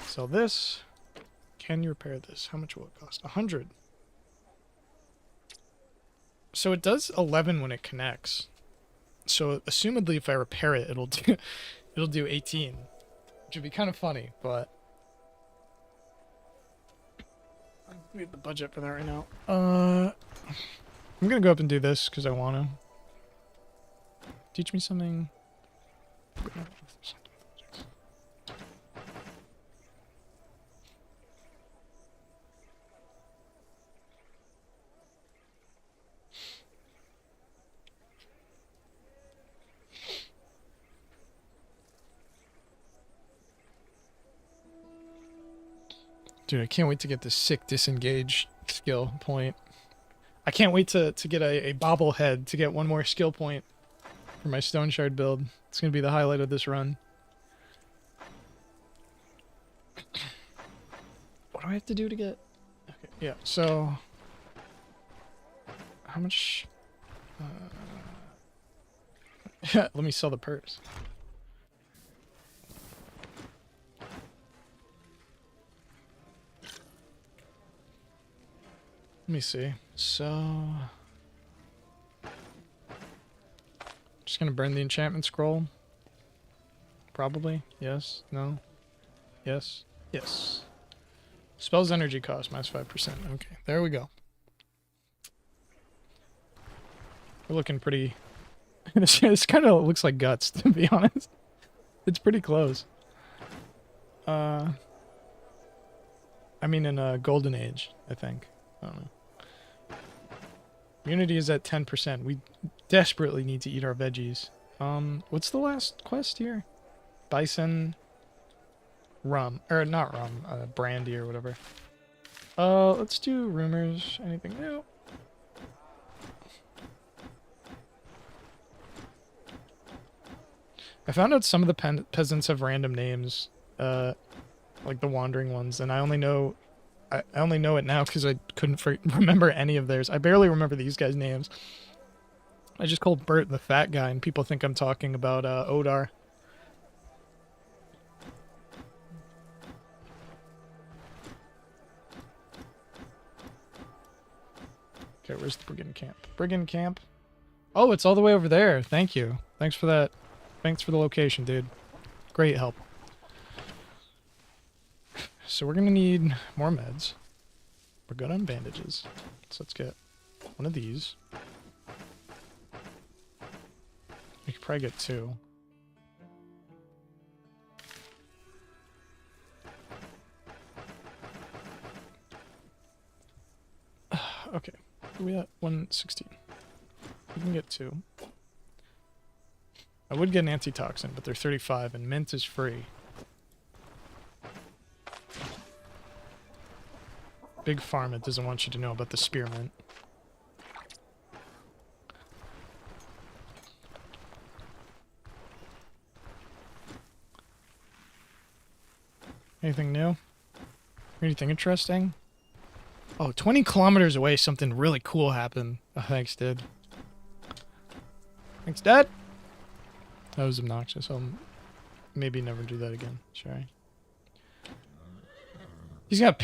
Sell this. Can you repair this? How much will it cost? 100. So it does 11 when it connects. So assumedly if I repair it, it'll do 18. Which would be kind of funny, but we have the budget for that right now. I'm gonna go up and do this because I wanna. Teach me something. Dude, I can't wait to get this sick disengage skill point. I can't wait to get a bobblehead to get one more skill point for my StoneShard build. It's going to be the highlight of this run. What do I have to do to get... Okay, yeah, so... How much... Yeah, let me sell the purse. Let me see. So... Just gonna burn the enchantment scroll. Probably. Yes. No. Yes. Yes. Spell's energy cost minus 5%. Okay, there we go. We're looking pretty This kind of looks like guts, to be honest. It's pretty close. I mean in a golden age, I think. I don't know. Immunity is at 10%. We desperately need to eat our veggies. What's the last quest here? Bison, rum, or not rum, brandy or whatever. Let's do rumors. Anything new? I found out some of the peasants have random names, like the wandering ones, and I only know it now because I couldn't remember any of theirs. I barely remember these guys' names. I just called Bert the fat guy, and people think I'm talking about Odar. Okay, where's the brigand camp? Brigand camp? Oh, it's all the way over there. Thank you. Thanks for that. Thanks for the location, dude. Great help. So we're gonna need more meds. We're good on bandages. So let's get one of these. We could probably get 2. Okay. We at 116. We can get 2. I would get an antitoxin, but they're 35 and mint is free. Big Pharma doesn't want you to know about the spearmint. Anything new? Anything interesting? Oh, 20 kilometers away, something really cool happened. Oh, thanks, Dad. Thanks, Dad! That was obnoxious. I'll maybe never do that again. Sorry. He's got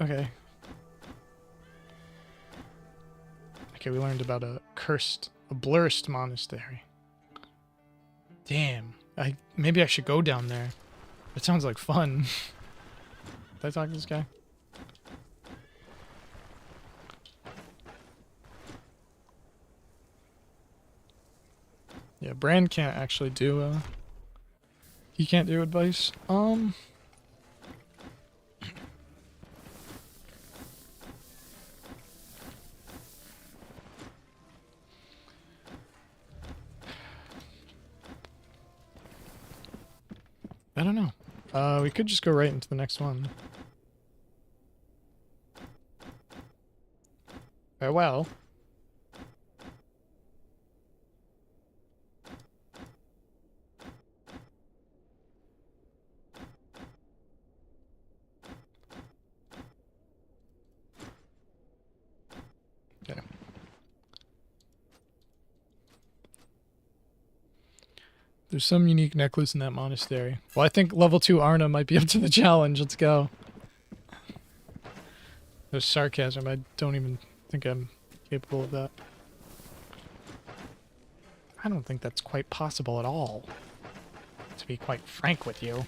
okay. Okay, we learned about a blurst monastery. Damn. Maybe I should go down there. That sounds like fun. Did I talk to this guy? Yeah, Brand can't actually do, he can't do advice. I don't know. We could just go right into the next one. Farewell. Okay. There's some unique necklace in that monastery. Well, I think level 2 Arna might be up to the challenge. Let's go. There's sarcasm. I don't even think I'm capable of that. I don't think that's quite possible at all, to be quite frank with you.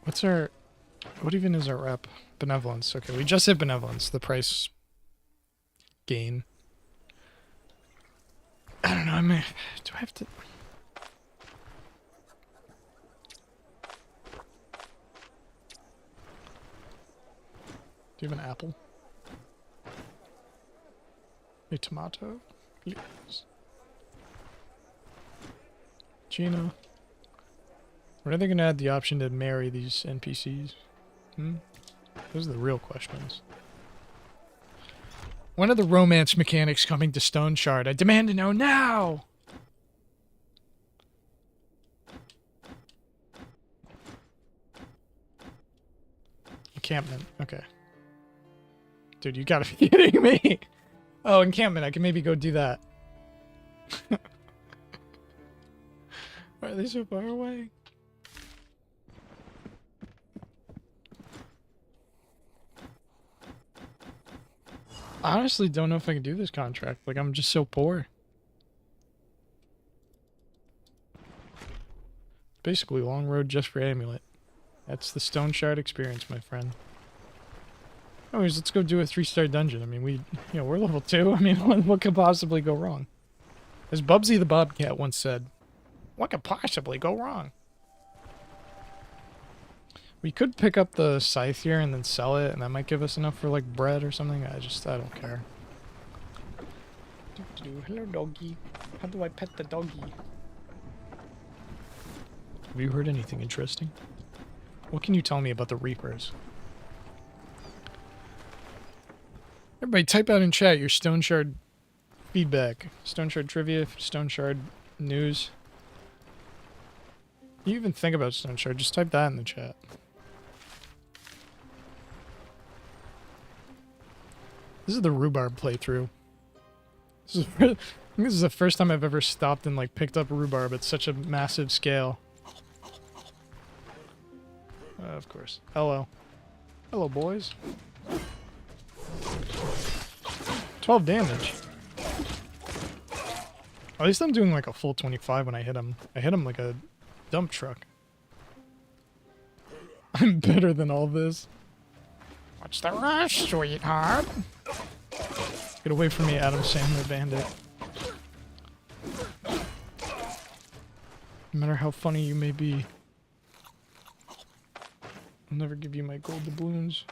What even is our rep? Benevolence. Okay, we just hit benevolence. The price gain. I don't know, do I have to... Do you have an apple? A tomato? Please. Gina. When are they going to add the option to marry these NPCs? Those are the real questions. When are the romance mechanics coming to StoneShard? I demand to know now! Encampment. Okay. Dude, you gotta be kidding me! Oh, encampment. I can maybe go do that. Why are they so far away? I honestly don't know if I can do this contract. Like, I'm just so poor. Basically, long road just for amulet. That's the StoneShard experience, my friend. Anyways, let's go do a 3-star dungeon. I mean, we're level 2. I mean, what could possibly go wrong? As Bubsy the Bobcat once said, what could possibly go wrong? We could pick up the scythe here and then sell it, and that might give us enough for, like, bread or something. I don't care. Hello, doggy. How do I pet the doggy? Have you heard anything interesting? What can you tell me about the Reapers? Everybody type out in chat your StoneShard feedback. StoneShard trivia, StoneShard news. You even think about StoneShard, just type that in the chat. This is the rhubarb playthrough. I think this is the first time I've ever stopped and like picked up rhubarb at such a massive scale. Of course. Hello. Hello, boys. 12 damage. At least I'm doing like a full 25 when I hit him. I hit him like a dump truck. I'm better than all this. What's the rush, sweetheart? Get away from me, Adam Sandler bandit. No matter how funny you may be, I'll never give you my gold doubloons.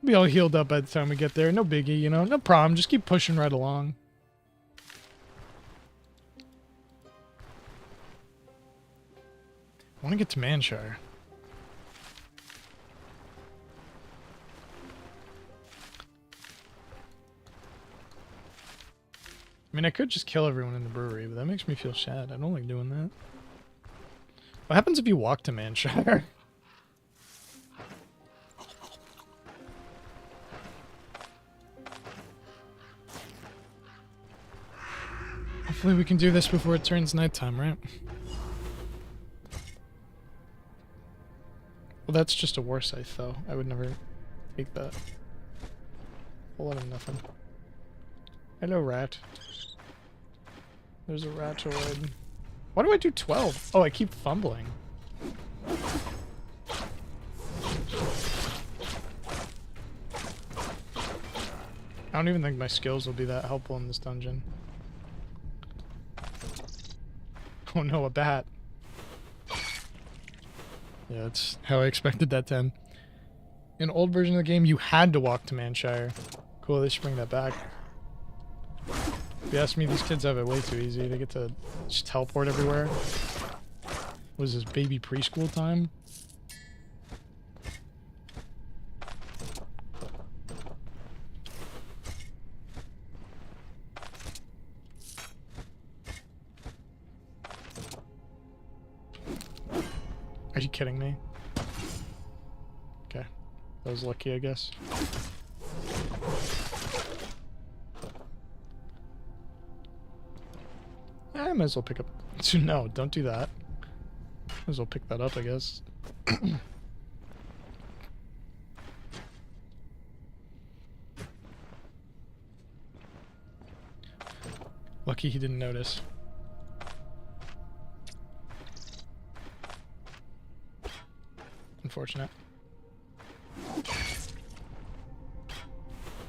Be all healed up by the time we get there. No biggie, you know? No problem. Just keep pushing right along. I want to get to Manshire. I mean, I could just kill everyone in the brewery, but that makes me feel sad. I don't like doing that. What happens if you walk to Manshire? Hopefully we can do this before it turns nighttime, right? Well, that's just a war scythe, though. I would never take that. Whole lot of nothing. Hello, rat. There's a ratoid. Why do I do 12? Oh, I keep fumbling. I don't even think my skills will be that helpful in this dungeon. Oh no, a bat. Yeah, that's how I expected that to end. In old version of the game, you had to walk to Manshire. Cool, they should bring that back. If you ask me, these kids have it way too easy. They get to just teleport everywhere. What is this, baby preschool time? Are you kidding me? Okay. That was lucky, I guess. I might as well pick up... No, don't do that. Might as well pick that up, I guess. Lucky he didn't notice. Unfortunate.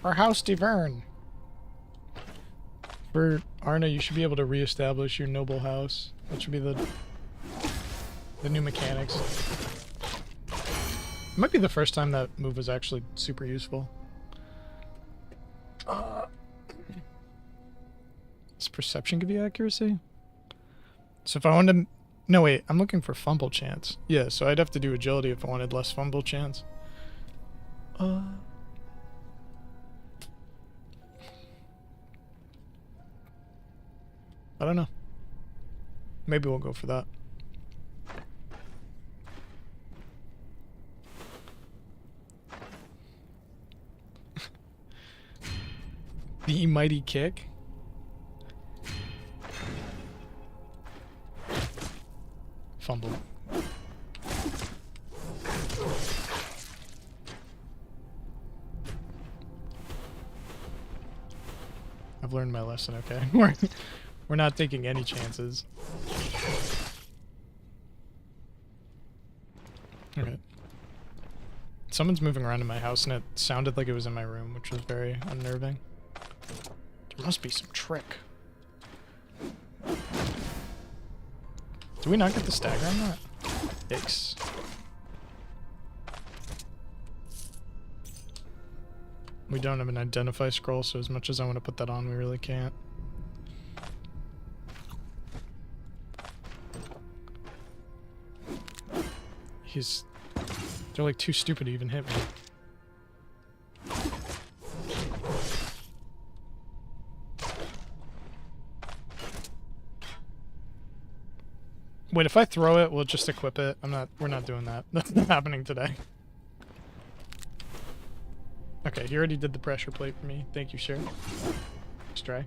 Our house Devern. For Arna, you should be able to reestablish your noble house. That should be the new mechanics. It might be the first time that move was actually super useful. Does perception give you accuracy? So if I wanted to... No, wait. I'm looking for fumble chance. Yeah, so I'd have to do agility if I wanted less fumble chance. I don't know. Maybe we'll go for that. The mighty kick. Fumble. I've learned my lesson, okay? We're not taking any chances. Alright. Someone's moving around in my house and it sounded like it was in my room, which was very unnerving. There must be some trick. Do we not get the stagger on that? Yikes. We don't have an identify scroll, so as much as I want to put that on, we really can't. They're like too stupid to even hit me. Wait, if I throw it, we'll just equip it. We're not doing that. That's not happening today. Okay, he already did the pressure plate for me. Thank you, sir. Let's try.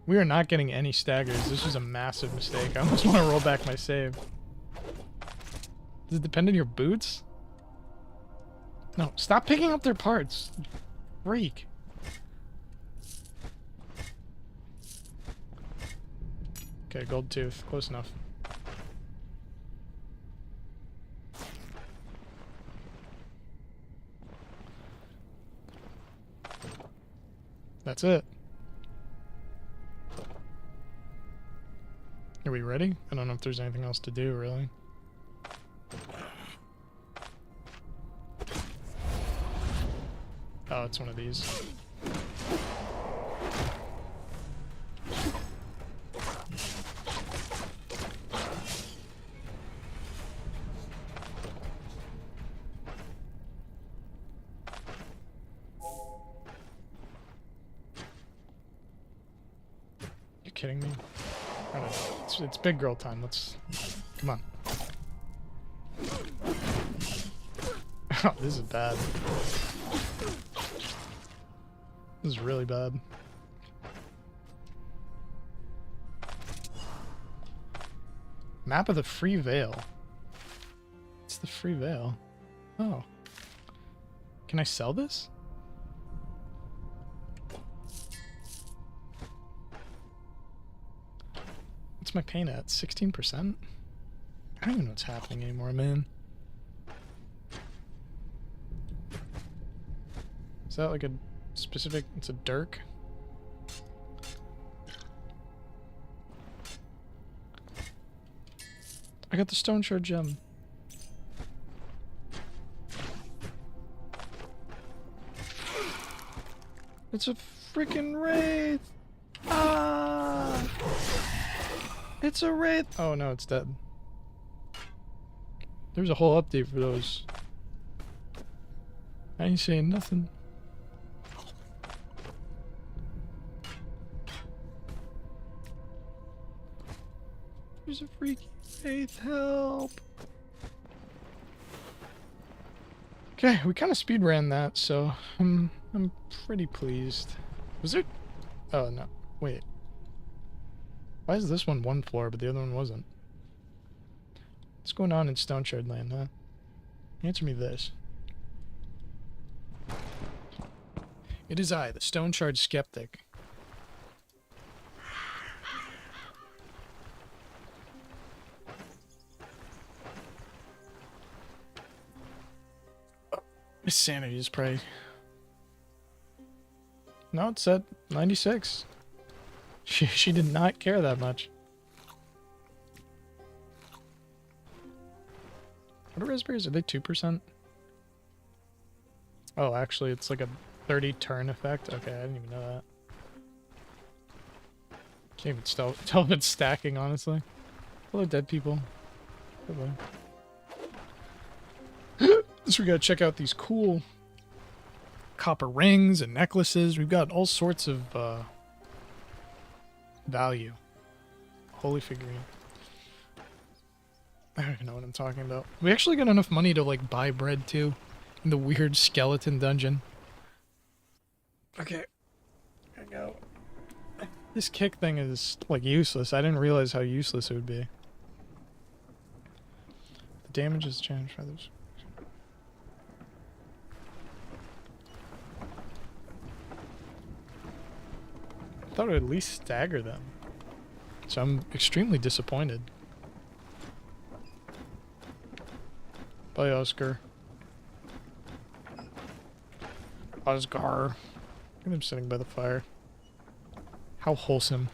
We are not getting any staggers. This was a massive mistake. I almost want to roll back my save. Does it depend on your boots? No, stop picking up their parts. Freak. Okay, gold tooth. Close enough. That's it. Are we ready? I don't know if there's anything else to do, really. Oh, it's one of these. You kidding me? I don't know. It's big girl time. Let's... Come on. Oh, this is bad. This is really bad. Map of the Free Veil. It's the Free Veil. Oh. Can I sell this? What's my paint at? 16%? I don't even know what's happening anymore, man. Is that like a specific... It's a dirk? I got the StoneShard gem. It's a freaking wraith! Ah! It's a wraith! Oh no, it's dead. There's a whole update for those. I ain't saying nothing. There's a freaking wraith, help! Okay, we kind of speed ran that, so I'm pretty pleased. Was there... Oh no, wait. Why is this one floor, but the other one wasn't? What's going on in StoneShard land, huh? Answer me this. It is I, the StoneShard skeptic. Oh, my sanity is probably... No, it said 96. She did not care that much. What are raspberries? Are they 2%? Oh, actually, it's like a 30 turn effect. Okay, I didn't even know that. Can't even tell if it's stacking, honestly. Hello, dead people. Hello. So we gotta check out these cool copper rings and necklaces. We've got all sorts of value. Holy figurine. I don't even know what I'm talking about. We actually got enough money to like buy bread too in the weird skeleton dungeon. Okay. There we go. This kick thing is like useless. I didn't realize how useless it would be. The damage has changed for others. I thought it would at least stagger them. So I'm extremely disappointed. Bye, Oscar. Oscar. Look at him sitting by the fire. How wholesome.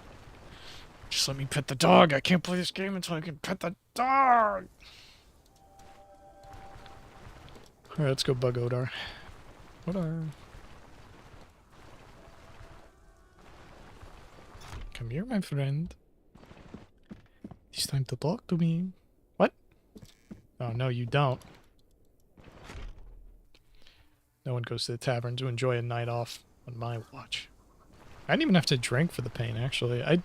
Just let me pet the dog. I can't play this game until I can pet the dog. Alright, let's go bug Odar. Odar. Come here, my friend. It's time to talk to me. What? Oh, no, you don't. No one goes to the tavern to enjoy a night off on my watch. I didn't even have to drink for the pain, actually. I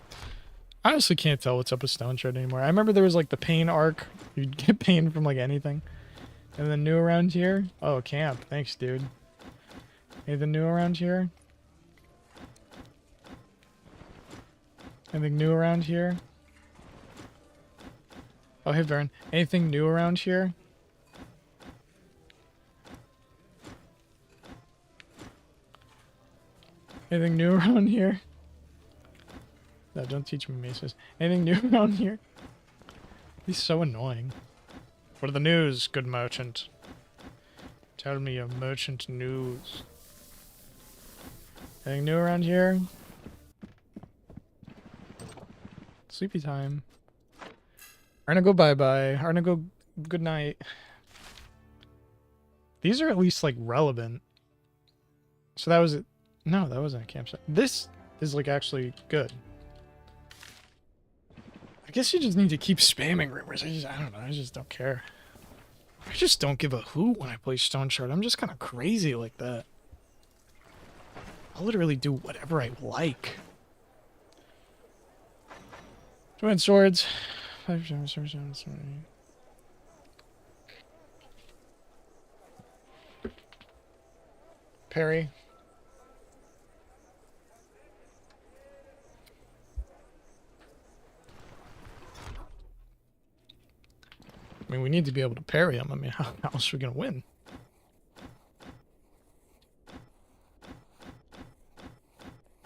honestly can't tell what's up with StoneShard anymore. I remember there was, like, the pain arc. You'd get pain from, like, anything. And then new around here? Oh, camp. Thanks, dude. Anything new around here? Anything new around here? Oh, hey, Baron. Anything new around here? Anything new around here? No, don't teach me maces. Anything new around here? He's so annoying. What are the news, good merchant? Tell me your merchant news. Anything new around here? Sleepy time. Arna, go bye-bye. Arna, go good night. These are at least, like, relevant. So that was it. No, that wasn't a campsite. This is, like, actually good. I guess you just need to keep spamming rumors. I don't know. I just don't care. I just don't give a hoot when I play StoneShard. I'm just kind of crazy like that. I'll literally do whatever I like. Join swords. 5, 7, 7, 7, 7. Parry. I mean, we need to be able to parry him. I mean, how else are we going to win?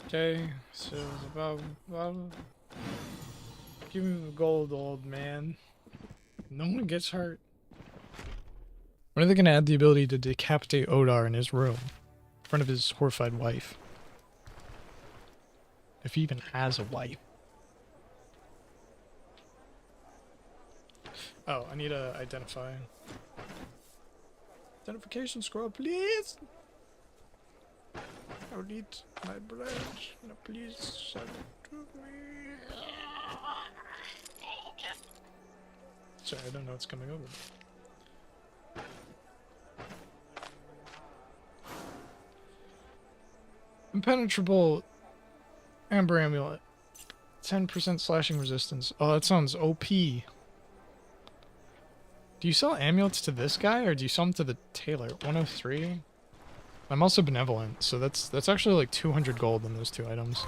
Okay, so it's about give me the gold, old man. No one gets hurt. When are they going to add the ability to decapitate Odar in his room in front of his horrified wife? If he even has a wife. Oh, I need to identify. Identification scroll, please. I need my branch. No, please send it to me. Sorry, I don't know what's coming over. Impenetrable Amber Amulet. 10% slashing resistance. Oh, that sounds OP. Do you sell amulets to this guy, or do you sell them to the tailor? 103? I'm also benevolent, so that's actually like 200 gold in those two items.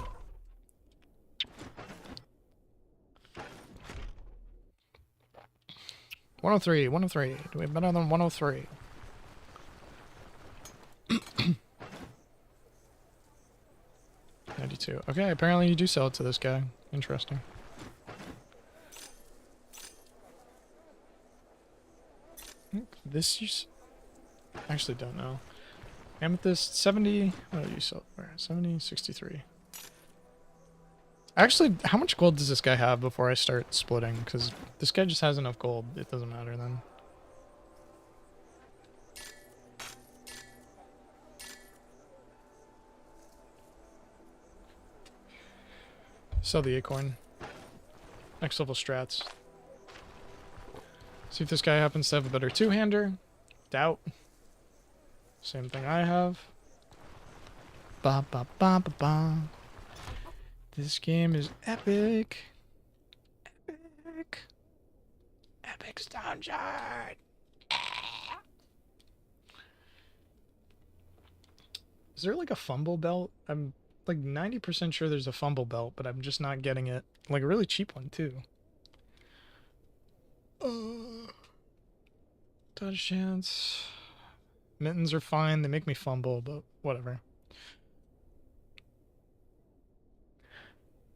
$103, 103. Do we have better than 103? $92. Okay, apparently you do sell it to this guy. Interesting. This you actually don't know. Amethyst 70. What do you sell? Where? 70, 63. Actually, how much gold does this guy have before I start splitting? Because this guy just has enough gold. It doesn't matter then. Sell the acorn. Next level strats. See if this guy happens to have a better two-hander. Doubt. Same thing I have. Ba ba ba ba ba. This game is epic. Epic. Epic StoneShard. Is there like a fumble belt? I'm like 90% sure there's a fumble belt, but I'm just not getting it. Like a really cheap one too. Dodge chance. Mittens are fine. They make me fumble, but whatever.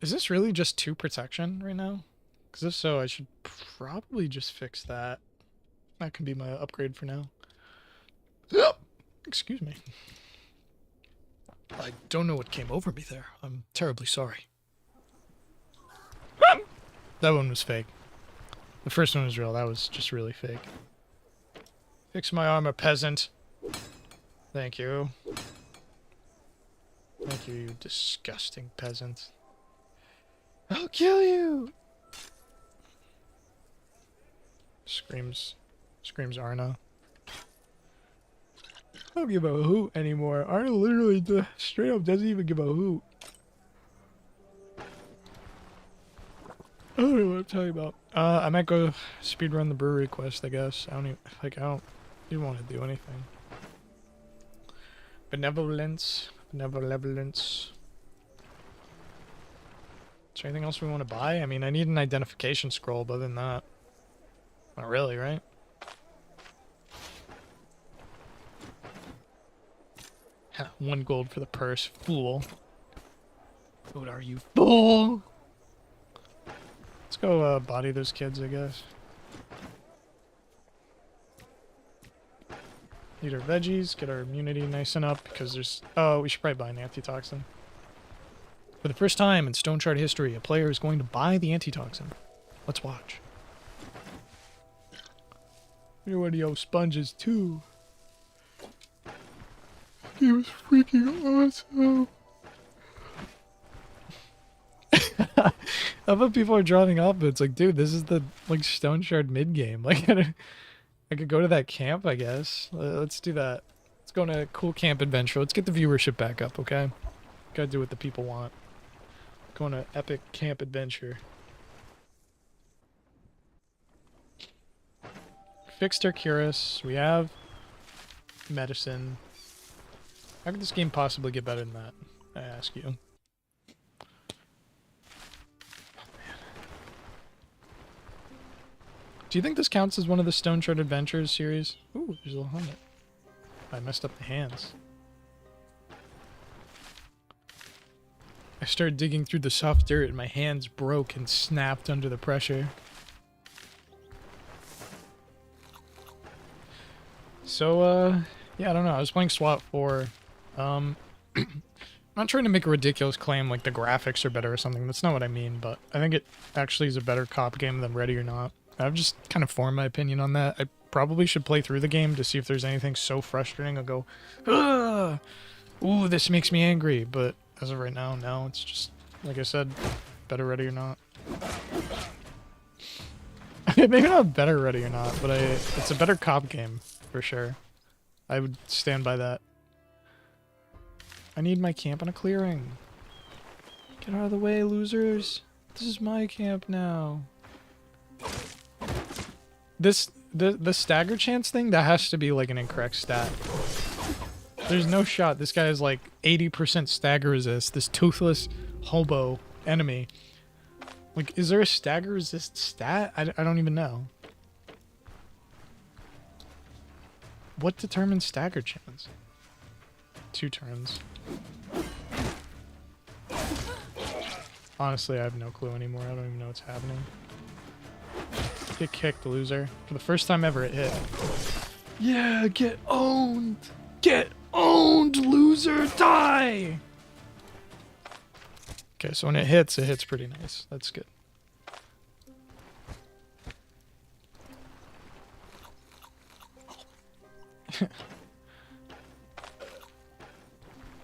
Is this really just 2 protection right now? Because if so, I should probably just fix that. That can be my upgrade for now. Excuse me. I don't know what came over me there. I'm terribly sorry. That one was fake. The first one was real. That was just really fake. Fix my armor, peasant. Thank you. Thank you, you disgusting peasant. I'll kill you! Screams Arna. I don't give a hoot anymore. Arna literally straight up doesn't even give a hoot. I don't know what I'm talking about. I might go speedrun the brewery quest, I guess. I don't even want to do anything. Benevolence. Is there anything else we want to buy? I mean, I need an identification scroll, but other than that, not really, right? Ha, 1 gold for the purse, fool. What are you, fool? Let's go body those kids, I guess. Eat our veggies, get our immunity nice and up, because there's... Oh, we should probably buy an antitoxin. For the first time in StoneShard history, a player is going to buy the antitoxin. Let's watch. You're one of your sponges, too. He was freaking awesome. How about people are dropping off, but it's like, dude, this is the, like, StoneShard mid-game. Like, I could go to that camp, I guess. Let's do that. Let's go on a cool camp adventure. Let's get the viewership back up, okay? Gotta do what the people want. Go on an epic camp adventure. Fixed our Curus. We have medicine. How could this game possibly get better than that? I ask you. Do you think this counts as one of the StoneShard Adventures series? Ooh, there's a little helmet. I messed up the hands. I started digging through the soft dirt and my hands broke and snapped under the pressure. So, yeah, I don't know. I was playing SWAT 4. I'm not trying to make a ridiculous claim like the graphics are better or something. That's not what I mean, but I think it actually is a better cop game than Ready or Not. I've just kind of formed my opinion on that. I probably should play through the game to see if there's anything so frustrating. I'll go, ah! Ooh, this makes me angry. But as of right now, no, it's just, like I said, better Ready or Not. Maybe not better Ready or Not, but it's a better cop game, for sure. I would stand by that. I need my camp on a clearing. Get out of the way, losers. This is my camp now. The stagger chance thing, that has to be like an incorrect stat. There's no shot. This guy has like 80% stagger resist. This toothless hobo enemy. Like, is there a stagger resist stat? I don't even know. What determines stagger chance? 2 turns. Honestly, I have no clue anymore. I don't even know what's happening. Get kicked, loser. For the first time ever, it hit. Yeah, get owned! Get owned, loser! Die! Okay, so when it hits pretty nice. That's good.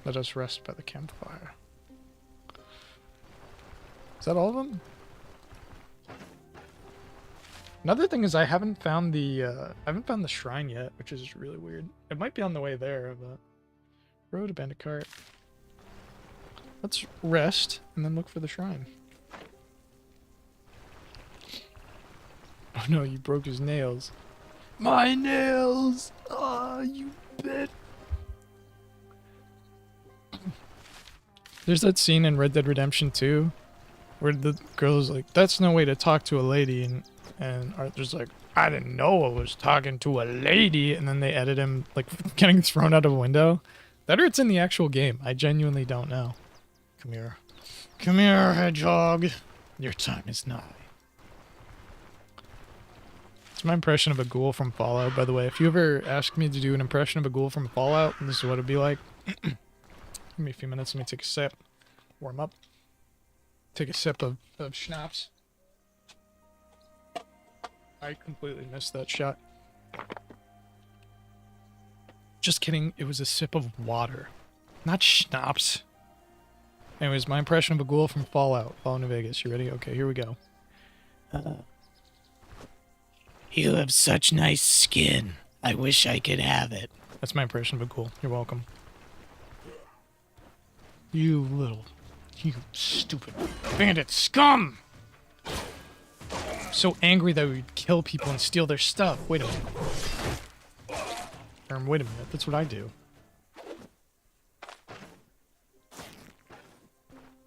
Let us rest by the campfire. Is that all of them? Another thing is I haven't found the shrine yet, which is really weird. It might be on the way there, but road abandoned cart. Let's rest and then look for the shrine. Oh no, you broke his nails. My nails! Ah, you bit. There's that scene in Red Dead Redemption 2 where the girl's like, that's no way to talk to a lady, and Arthur's like, I didn't know I was talking to a lady, and then they edit him like getting thrown out of a window. That or it's in the actual game. I genuinely don't know. Come here. Come here, hedgehog. Your time is nigh. It's my impression of a ghoul from Fallout, by the way. If you ever ask me to do an impression of a ghoul from Fallout, this is what it'd be like. Give me a few minutes, let me take a sip. Warm up. Take a sip of schnapps. I completely missed that shot. Just kidding, it was a sip of water. Not schnapps. Anyways, my impression of a ghoul from Fallout New Vegas. You ready? Okay, here we go. You have such nice skin. I wish I could have it. That's my impression of a ghoul. You're welcome. You stupid bandit scum! I'm so angry that we'd kill people and steal their stuff. Wait a minute. Wait a minute, that's what I do.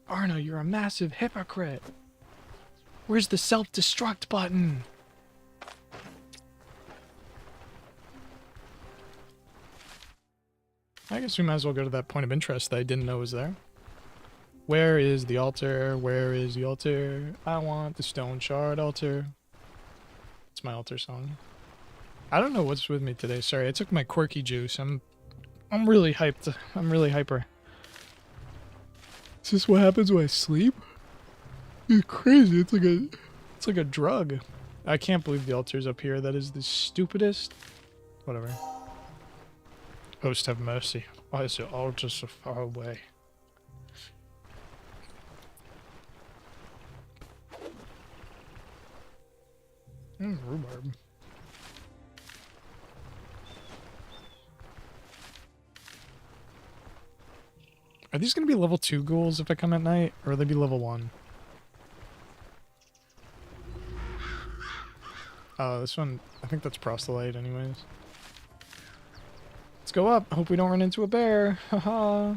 Arna, you're a massive hypocrite. Where's the self-destruct button? I guess we might as well go to that point of interest that I didn't know was there. Where is the altar? Where is the altar? I want the StoneShard altar. It's my altar song. I don't know what's with me today. Sorry, I took my quirky juice. I'm really hyped. I'm really hyper. Is this what happens when I sleep? It's crazy. It's like a drug. I can't believe the altar's up here. That is the stupidest. Whatever. Host have mercy. Why is the altar so far away? Rhubarb. Are these gonna be level 2 ghouls if I come at night, or will they be level 1? Oh, this one, I think that's proselyte anyways. Let's go up. Hope we don't run into a bear. Haha.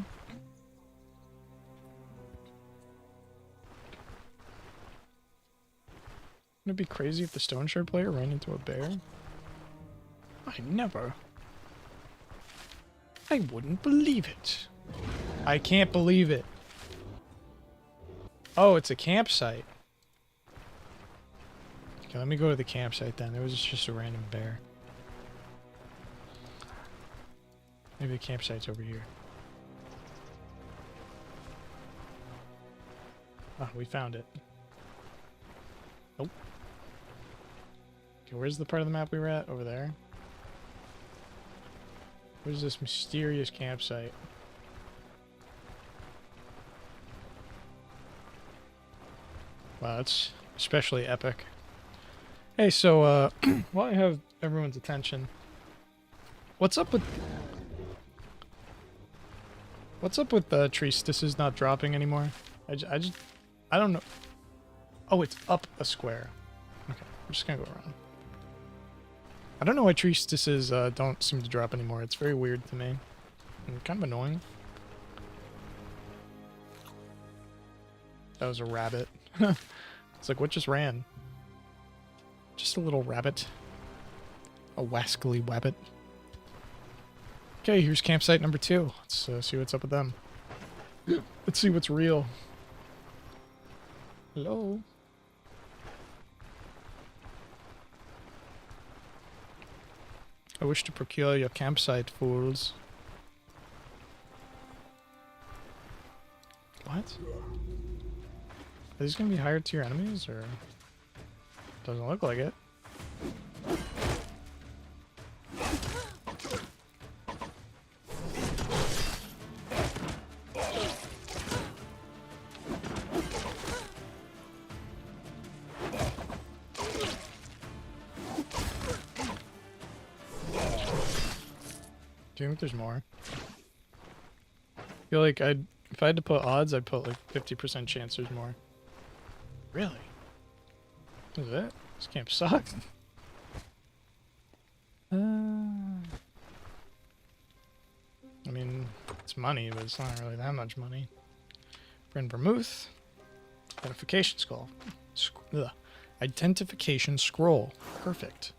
Wouldn't it be crazy if the StoneShard player ran into a bear? I never. I wouldn't believe it. I can't believe it. Oh, it's a campsite. Okay, let me go to the campsite then. It was just a random bear. Maybe the campsite's over here. Ah, we found it. Nope. Okay, where's the part of the map we were at? Over there. Where's this mysterious campsite? Wow, that's especially epic. Hey, so, while I have everyone's attention, what's up with Triestis's not dropping anymore? I don't know. Oh, it's up a square. Okay, I'm just gonna go around. I don't know why Triestis's don't seem to drop anymore. It's very weird to me. And kind of annoying. That was a rabbit. It's like, what just ran? Just a little rabbit. A wascally wabbit. Okay, here's campsite number 2. Let's see what's up with them. Let's see what's real. Hello? I wish to procure your campsite, fools. What? Are these gonna be higher tier enemies, or? Doesn't look like it. Do you think there's more? I feel like if I had to put odds, I'd put like 50% chance there's more. Really? Is it? This camp sucks. I mean, it's money, but it's not really that much money. Friend Vermouth. Identification scroll. Identification scroll. Perfect.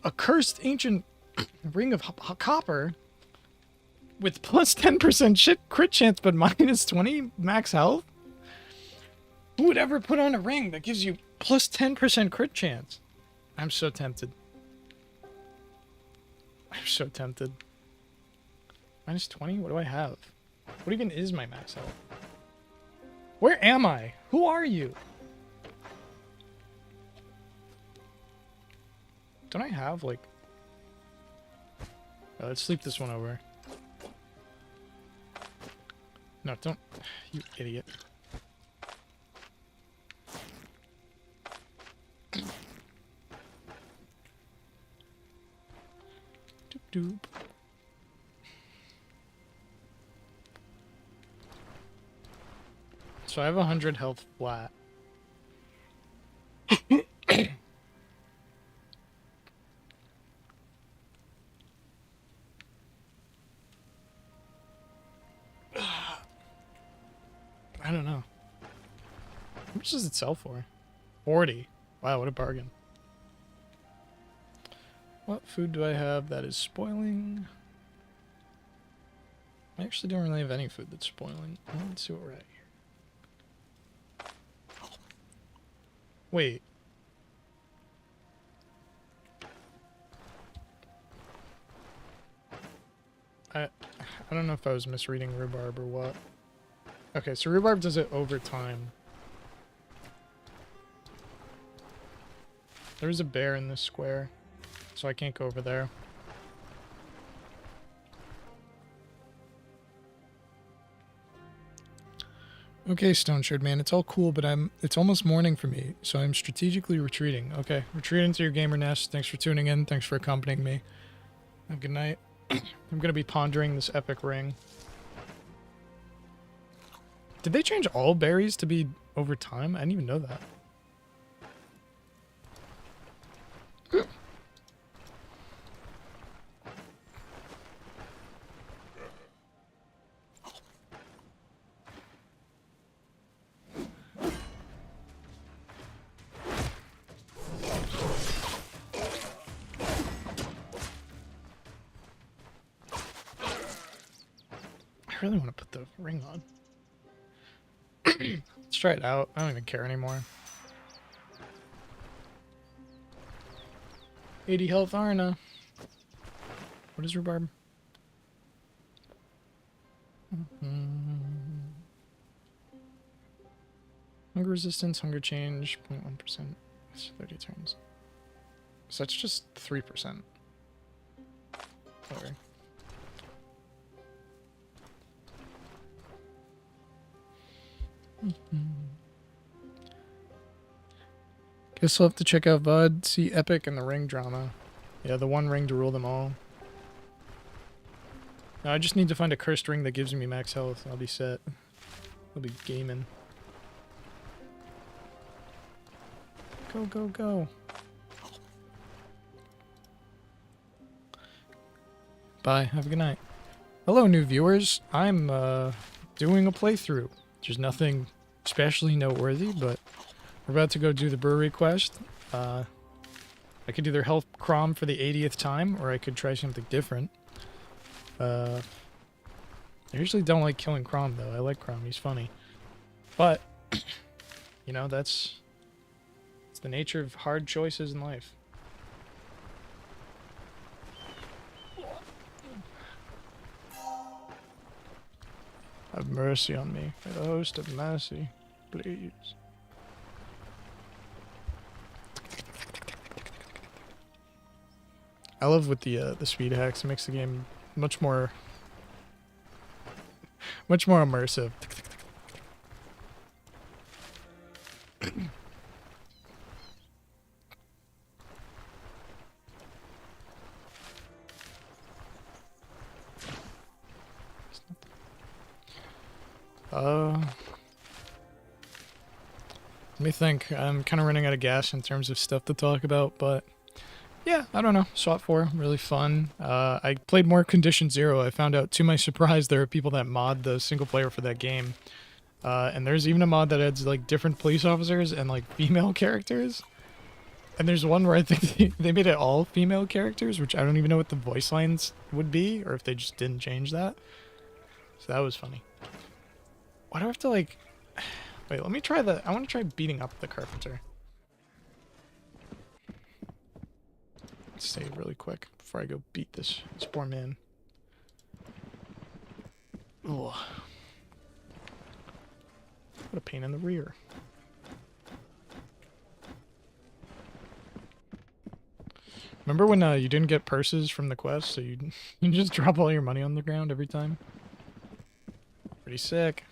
A cursed ancient ring of copper with plus 10% crit chance, but minus 20 max health? Who would ever put on a ring that gives you plus 10% crit chance? I'm so tempted. I'm so tempted. Minus 20? What do I have? What even is my max health? Where am I? Who are you? Don't I have, like... Oh, let's sleep this one over. No, don't... You idiot. Doop doop. So I have 100 health flat. I don't know. How much does it sell for? 40. Wow, what a bargain. What food do I have that is spoiling? I actually don't really have any food that's spoiling. Let's see what we're at here. Wait. I don't know if I was misreading rhubarb or what. Okay, so rhubarb does it over time. There's a bear in this square, so I can't go over there. Okay, StoneShard man, it's all cool, but it's almost morning for me, so I'm strategically retreating. Okay, retreat into your gamer nest. Thanks for tuning in. Thanks for accompanying me. Have a good night. I'm gonna be pondering this epic ring. Did they change all berries to be over time? I didn't even know that. I really want to put the ring on. Let's try it out. I don't even care anymore. 80 health Arna. What is rhubarb? Hunger resistance, hunger change, 0.1%. That's 30 turns. So that's just 3%. Whatever. Guess I'll have to check out VOD, see Epic and the ring drama. Yeah, the one ring to rule them all. Now I just need to find a cursed ring that gives me max health. I'll be set. I'll be gaming. Go, go, go. Bye. Have a good night. Hello, new viewers. I'm doing a playthrough. There's nothing especially noteworthy, but we're about to go do the brewery quest. I could either help Crom for the 80th time, or I could try something different. I usually don't like killing Crom, though. I like Crom. He's funny. But, you know, it's the nature of hard choices in life. Have mercy on me. May the host of mercy, please. I love with the speed hacks. It makes the game much more immersive. Let me think. I'm kind of running out of gas in terms of stuff to talk about, but yeah, I don't know. SWAT 4, really fun. I played more Condition Zero. I found out, to my surprise, there are people that mod the single player for that game. And there's even a mod that adds like different police officers and like female characters. And there's one where I think they made it all female characters, which I don't even know what the voice lines would be, or if they just didn't change that. So that was funny. Why do I have to like... Wait, let me try I want to try beating up the carpenter. Let's save really quick before I go beat this poor man. Ugh. What a pain in the rear. Remember when you didn't get purses from the quest, so you just drop all your money on the ground every time? Pretty sick.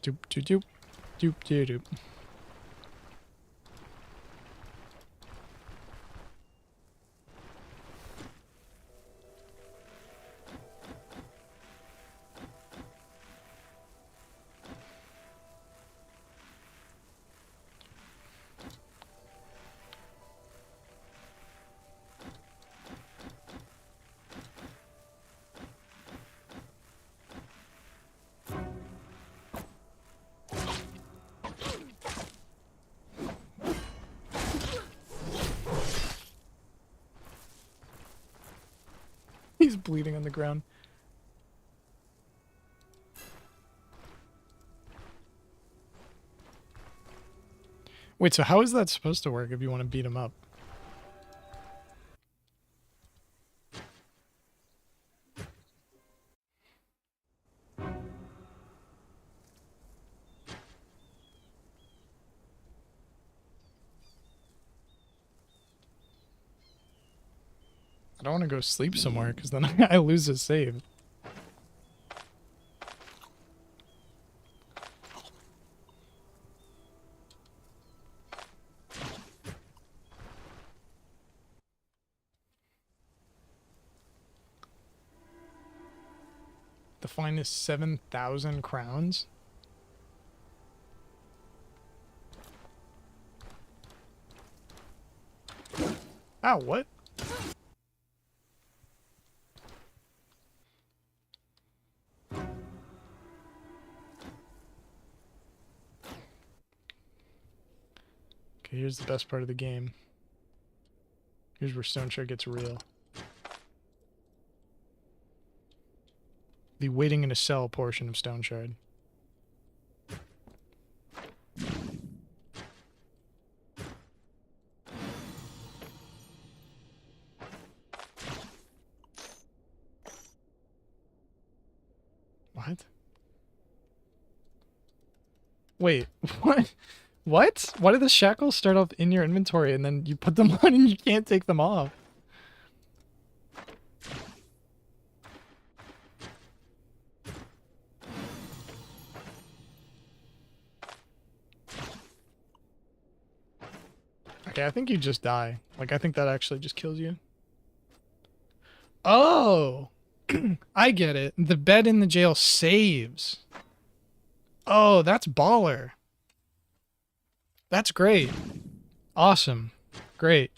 Doop doop doop doop doop doop. He's bleeding on the ground. Wait, so how is that supposed to work if you want to beat him up? I don't want to go sleep somewhere because then I lose a save. The fine is 7,000 crowns. Ow, what? Okay, here's the best part of the game. Here's where StoneShard gets real. The waiting in a cell portion of StoneShard. What? Wait, what? What? Why do the shackles start off in your inventory and then you put them on and you can't take them off? Okay, I think you just die. Like, I think that actually just kills you. Oh! I get it. The bed in the jail saves. Oh, that's baller. That's great. Awesome. Great.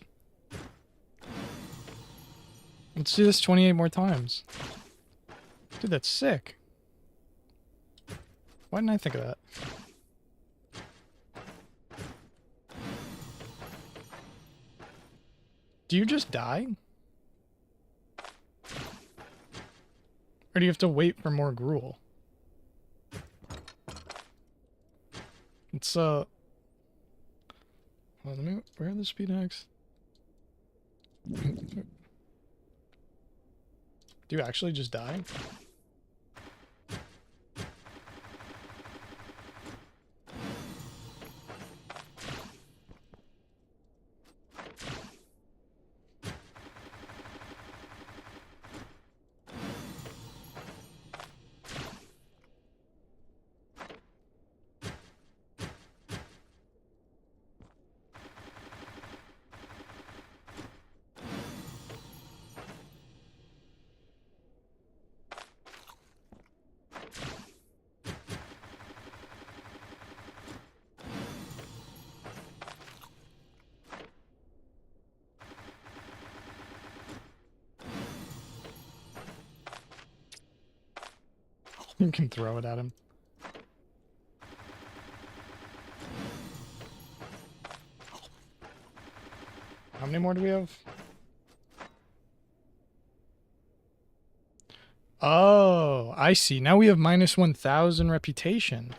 Let's do this 28 more times. Dude, that's sick. Why didn't I think of that? Do you just die? Or do you have to wait for more gruel? It's, hold on, let me, where are the speed hacks? Do you actually just die? You can throw it at him. How many more do we have? Oh, I see. Now we have minus 1,000 reputation.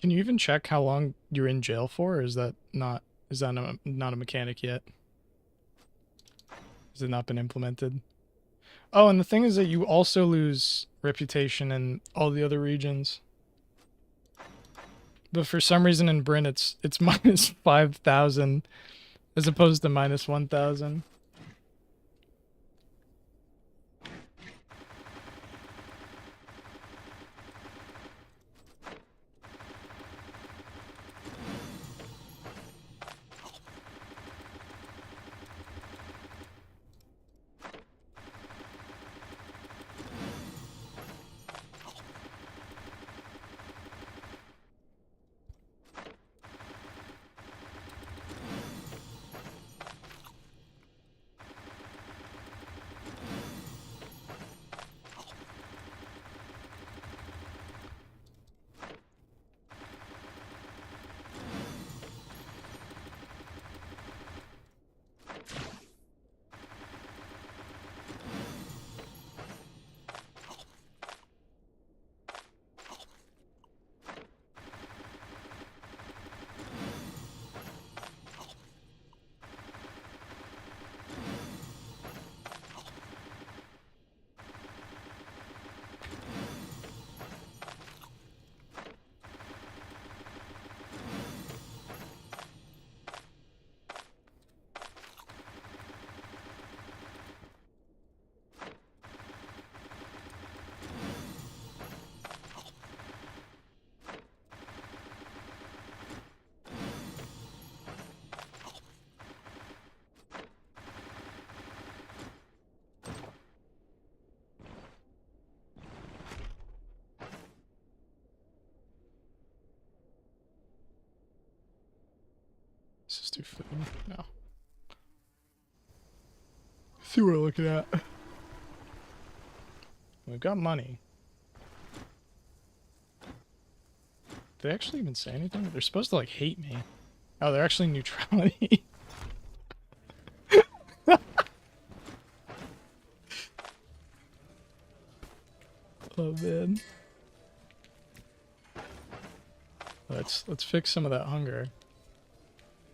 Can you even check how long you're in jail for, or is that not not a mechanic yet? Has it not been implemented? Oh, and the thing is that you also lose reputation in all the other regions. But for some reason in Bryn it's minus 5,000 as opposed to minus 1,000. Let's just do food. No. See what we're looking at. We've got money. Did they actually even say anything? They're supposed to like hate me. Oh, they're actually neutrality. Oh man. Let's fix some of that hunger.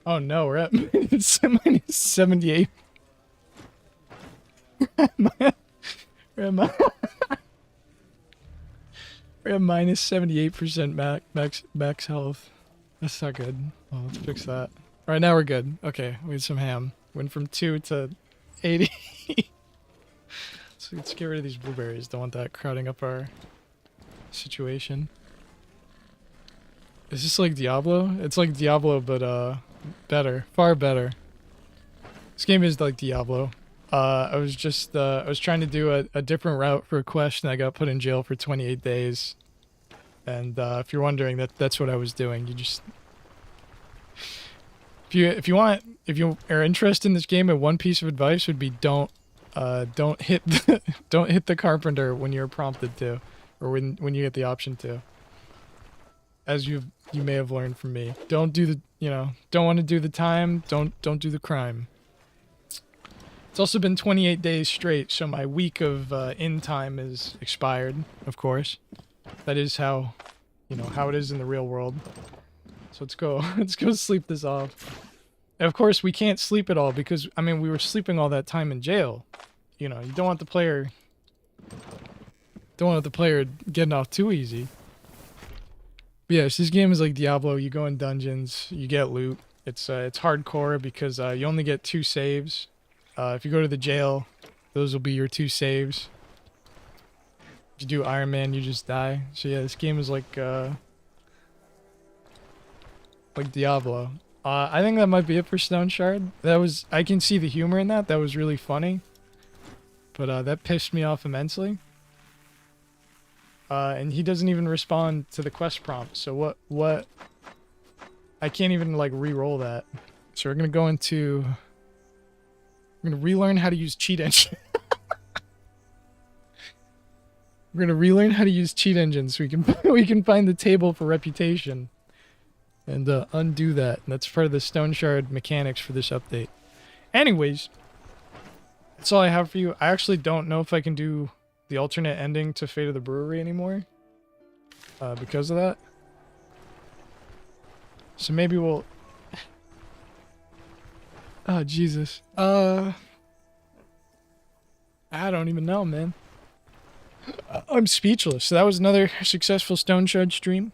Oh no, we're at minus 78. We're at minus 78% max health. That's not good. Well, let's fix that. Alright, now we're good. Okay, we had some ham. Went from 2 to 80. So let's get rid of these blueberries. Don't want that crowding up our situation. Is this like Diablo? It's like Diablo, but better. Far better. This game is like Diablo. I was trying to do a different route for a quest and I got put in jail for 28 days. And if you're wondering, that's what I was doing. You just if you are interested in this game, and one piece of advice would be don't hit the carpenter when you're prompted to, or when you get the option to. As you may have learned from me, don't do the don't want to do the time, don't do the crime. It's also been 28 days straight, so my week of in time is expired. Of course, that is how how it is in the real world. So let's go sleep this off. And of course, we can't sleep at all because I mean we were sleeping all that time in jail. You don't want the player getting off too easy. But yes, this game is like Diablo. You go in dungeons, you get loot. It's hardcore because you only get 2 saves. If you go to the jail, those will be your 2 saves. If you do Iron Man, you just die. So yeah, this game is like Diablo. I think that might be it for StoneShard. I can see the humor in that. That was really funny. But that pissed me off immensely. And he doesn't even respond to the quest prompt. So what? I can't even like re-roll that. So we're gonna go into. We're gonna relearn how to use cheat engine. We're gonna relearn how to use cheat engines so we can find the table for reputation, and undo that. And that's part of the StoneShard mechanics for this update. Anyways, that's all I have for you. I actually don't know if I can do the alternate ending to Fate of the Brewery anymore because of that. So maybe we'll... Oh, Jesus. I don't even know, man. I'm speechless. So that was another successful StoneShard stream.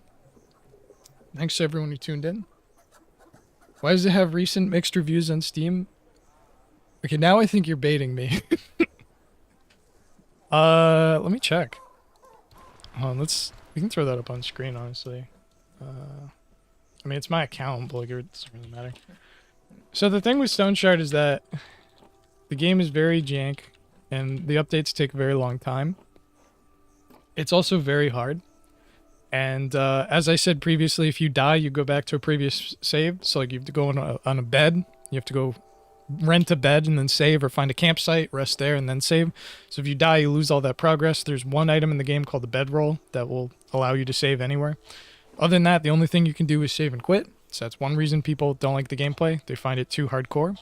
Thanks to everyone who tuned in. Why does it have recent mixed reviews on Steam? Okay, now I think you're baiting me. Let me check. Hold on, we can throw that up on screen, honestly. I mean, it's my account, but like, it doesn't really matter. So the thing with StoneShard is that the game is very jank, and the updates take a very long time. It's also very hard. And as I said previously, if you die, you go back to a previous save. So like you have to go on a bed. You have to go rent a bed and then save, or find a campsite, rest there, and then save. So if you die, you lose all that progress. There's one item in the game called the bedroll that will allow you to save anywhere. Other than that, the only thing you can do is save and quit. So that's one reason people don't like the gameplay. They find it too hardcore.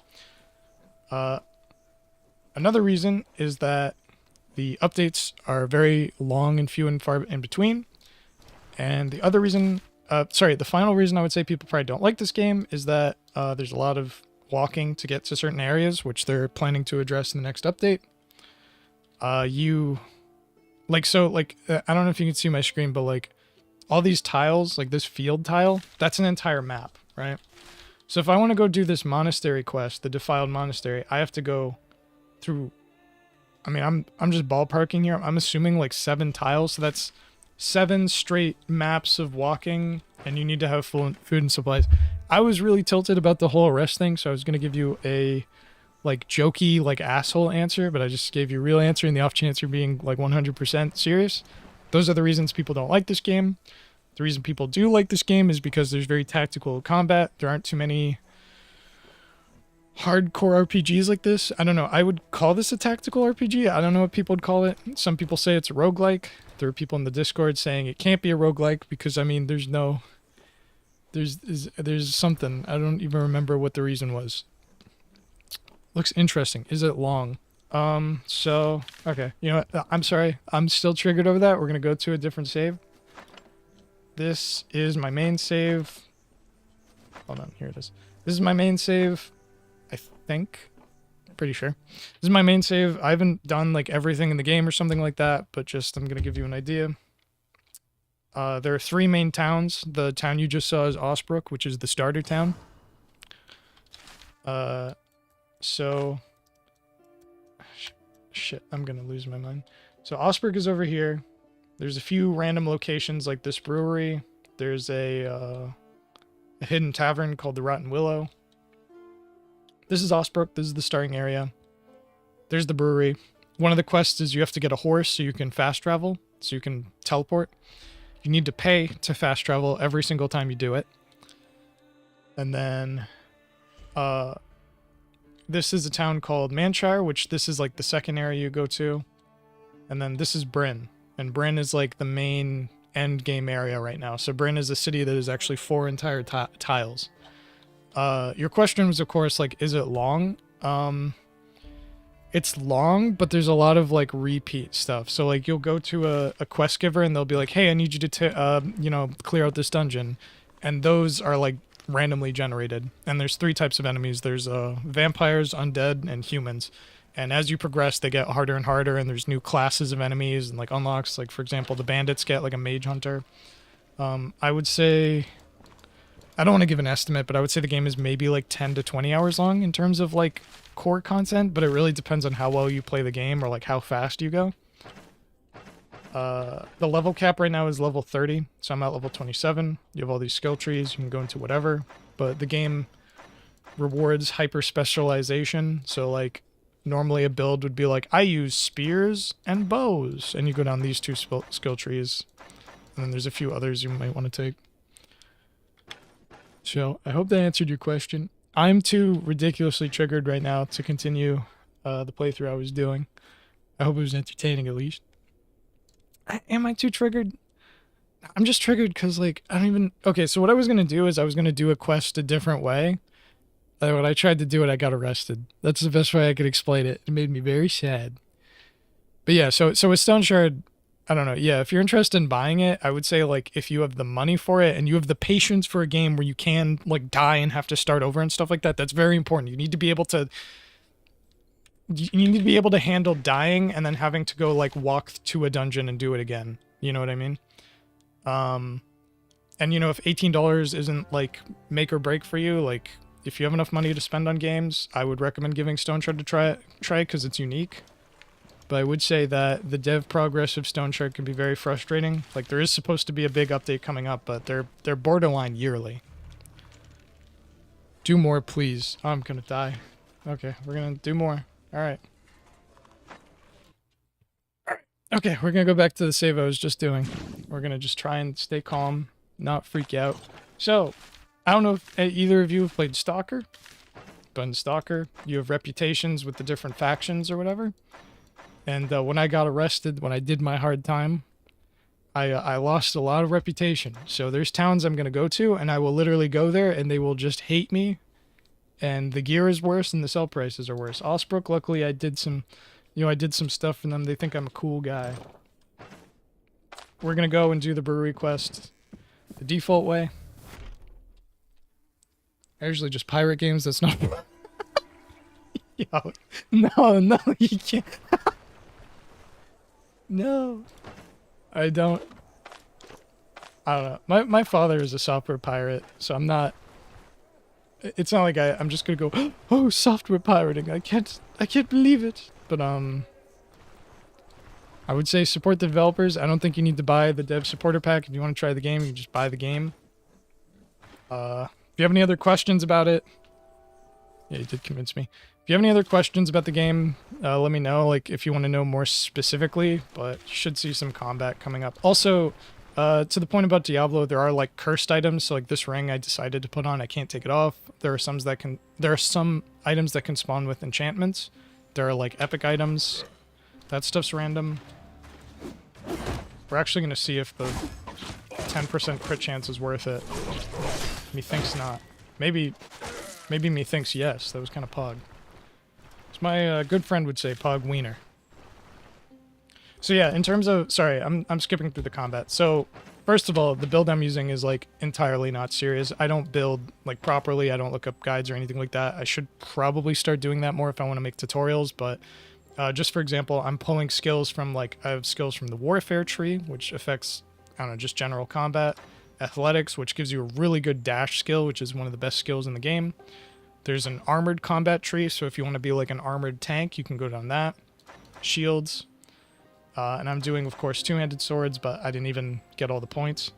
Another reason is that the updates are very long and few and far in between. And the other reason, the final reason I would say people probably don't like this game is that there's a lot of walking to get to certain areas, which they're planning to address in the next update. I don't know if you can see my screen, but like all these tiles, like this field tile, that's an entire map, right? So if I want to go do this monastery quest, the defiled monastery, I have to go through, I mean, I'm just ballparking here. I'm assuming like 7 tiles, so that's 7 straight maps of walking, and you need to have full food and supplies. I was really tilted about the whole arrest thing, so I was going to give you a like jokey, like asshole answer, but I just gave you a real answer in the off chance you're being like 100% serious. Those are the reasons people don't like this game. The reason people do like this game is because there's very tactical combat. There aren't too many hardcore RPGs like this. I don't know. I would call this a tactical RPG. I don't know what people would call it. Some people say it's a roguelike. There are people in the Discord saying it can't be a roguelike because, I mean, there's something. I don't even remember what the reason was. Looks interesting. Is it long? Okay. You know what? I'm sorry. I'm still triggered over that. We're going to go to a different save. This is my main save. Hold on. Here it is. This is my main save. I think. Pretty sure. This is my main save. I haven't done like everything in the game or something like that, but just I'm going to give you an idea. There are 3 main towns. The town you just saw is Osbrook, which is the starter town. Shit, I'm going to lose my mind. So Osbrook is over here. There's a few random locations like this brewery. There's a hidden tavern called the Rotten Willow. This is Osbrook. This is the starting area. There's the brewery. One of the quests is you have to get a horse so you can fast travel, so you can teleport. You need to pay to fast travel every single time you do it. And then this is a town called Manshire, which this is like the second area you go to. And then this is Bryn. And Bryn is like the main end game area right now. So Bryn is a city that is actually 4 entire tiles. Your question was, of course, like, is it long? It's long, but there's a lot of like repeat stuff. So like you'll go to a quest giver and they'll be like, hey, I need you to clear out this dungeon. And those are like randomly generated. And there's 3 types of enemies. There's vampires, undead, and humans. And as you progress, they get harder and harder, and there's new classes of enemies and like unlocks. Like, for example, the bandits get like a mage hunter. I would say, I don't want to give an estimate, but I would say the game is maybe like 10 to 20 hours long in terms of like core content, but it really depends on how well you play the game or like how fast you go. The level cap right now is level 30, so I'm at level 27. You have all these skill trees, you can go into whatever, but the game rewards hyper specialization. So like normally a build would be like, I use spears and bows, and you go down these 2 skill trees, and then there's a few others you might want to take. So I hope that answered your question. I'm too ridiculously triggered right now to continue the playthrough I was doing. I hope it was entertaining at least. Am I too triggered? I'm just triggered because like I don't even... Okay, so what I was going to do is I was going to do a quest a different way. When I tried to do it, I got arrested. That's the best way I could explain it. It made me very sad. But yeah, so with StoneShard, I don't know. Yeah, if you're interested in buying it, I would say like if you have the money for it and you have the patience for a game where you can like die and have to start over and stuff like that, that's very important. You need to be able to handle dying and then having to go like walk to a dungeon and do it again. You know what I mean? And you know, if $18 isn't like make or break for you, like if you have enough money to spend on games, I would recommend giving StoneShard to try it because it's unique. But I would say that the dev progress of StoneShard can be very frustrating. Like there is supposed to be a big update coming up, but they're borderline yearly. Do more, please. Oh, I'm gonna die. Okay, we're gonna do more. All right. Okay, we're gonna go back to the save I was just doing. We're gonna just try and stay calm, not freak out. So, I don't know if either of you have played Stalker, but in Stalker, you have reputations with the different factions or whatever. And when I got arrested, when I did my hard time, I lost a lot of reputation. So there's towns I'm gonna go to, and I will literally go there, and they will just hate me. And the gear is worse, and the sell prices are worse. Osbrook, luckily, I did some stuff for them. They think I'm a cool guy. We're gonna go and do the brewery quest the default way. I usually just pirate games. That's not. Yo, no, you can't. No, I don't know. My father is a software pirate, so I'm not. It's not like I'm just gonna go. Oh, software pirating! I can't believe it. But I would say support the developers. I don't think you need to buy the dev supporter pack. If you want to try the game, you can just buy the game. If you have any other questions about it, yeah, you did convince me. If you have any other questions about the game, let me know. Like if you want to know more specifically, but you should see some combat coming up. Also, to the point about Diablo, there are like cursed items. So like this ring I decided to put on, I can't take it off. There are some items that can spawn with enchantments. There are like epic items. That stuff's random. We're actually going to see if the 10% crit chance is worth it. Methinks not. Maybe methinks yes. That was kind of pog. As my good friend would say, pog wiener. So yeah, in terms of... Sorry, I'm skipping through the combat. So, first of all, the build I'm using is like entirely not serious. I don't build like properly. I don't look up guides or anything like that. I should probably start doing that more if I want to make tutorials, but just for example, I'm pulling skills from like... I have skills from the warfare tree, which affects, I don't know, just general combat. Athletics, which gives you a really good dash skill, which is one of the best skills in the game. There's an armored combat tree, so if you want to be like an armored tank, you can go down that. Shields. And I'm doing, of course, two-handed swords, but I didn't even get all the points.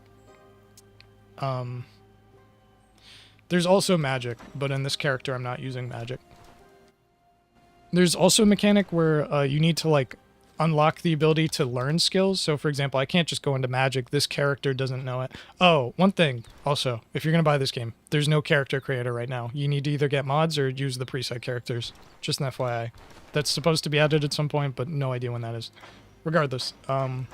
There's also magic, but in this character, I'm not using magic. There's also a mechanic where you need to, like, unlock the ability to learn skills. So, for example, I can't just go into magic. This character doesn't know it. Oh, one thing, also, if you're going to buy this game, there's no character creator right now. You need to either get mods or use the preset characters. Just an FYI. That's supposed to be added at some point, but no idea when that is. Regardless, so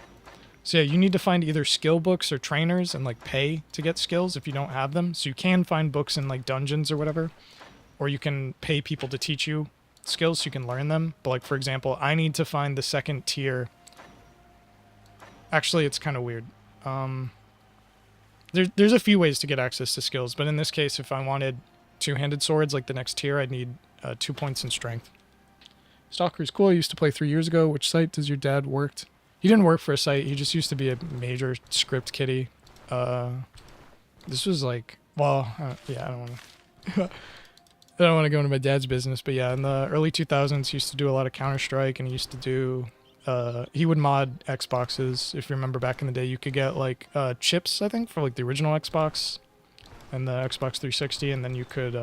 yeah, you need to find either skill books or trainers and like pay to get skills if you don't have them. So you can find books in like dungeons or whatever, or you can pay people to teach you skills so you can learn them. But like, for example, I need to find the second tier. Actually, it's kind of weird. There's a few ways to get access to skills, but in this case, if I wanted two-handed swords like the next tier, I'd need 2 points in strength. Stalker's cool. I used to play 3 years ago. Which site does your dad work? He didn't work for a site. He just used to be a major script kiddie. This was like, well, yeah, I don't want to. I don't want to go into my dad's business, but yeah, in the early 2000s, he used to do a lot of Counter-Strike, and he used to do, he would mod Xboxes. If you remember back in the day, you could get like chips, I think, for like the original Xbox and the Xbox 360, and then you could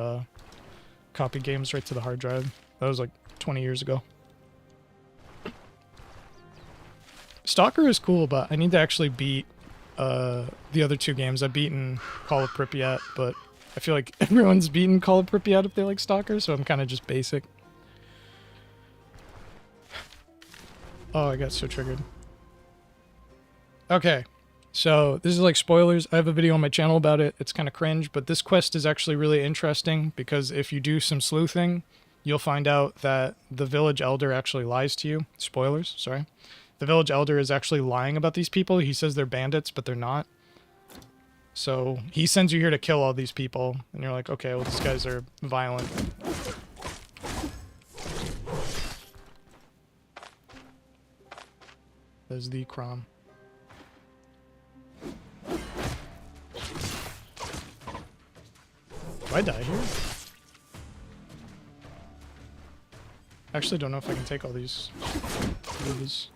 copy games right to the hard drive. That was like 20 years ago. Stalker is cool, but I need to actually beat the other two games. I've beaten Call of Pripyat, but I feel like everyone's beaten Call of Pripyat if they like Stalker, so I'm kind of just basic. Oh, I got so triggered. Okay, so this is like spoilers. I have a video on my channel about it. It's kind of cringe, but this quest is actually really interesting because if you do some sleuthing, you'll find out that the village elder actually lies to you. Spoilers, sorry. the village elder is actually lying about these people. He says they're bandits, but they're not. So he sends you here to kill all these people, and you're like, okay, well, these guys are violent. There's the Crom. Do I die here? I actually don't know if I can take all these moves.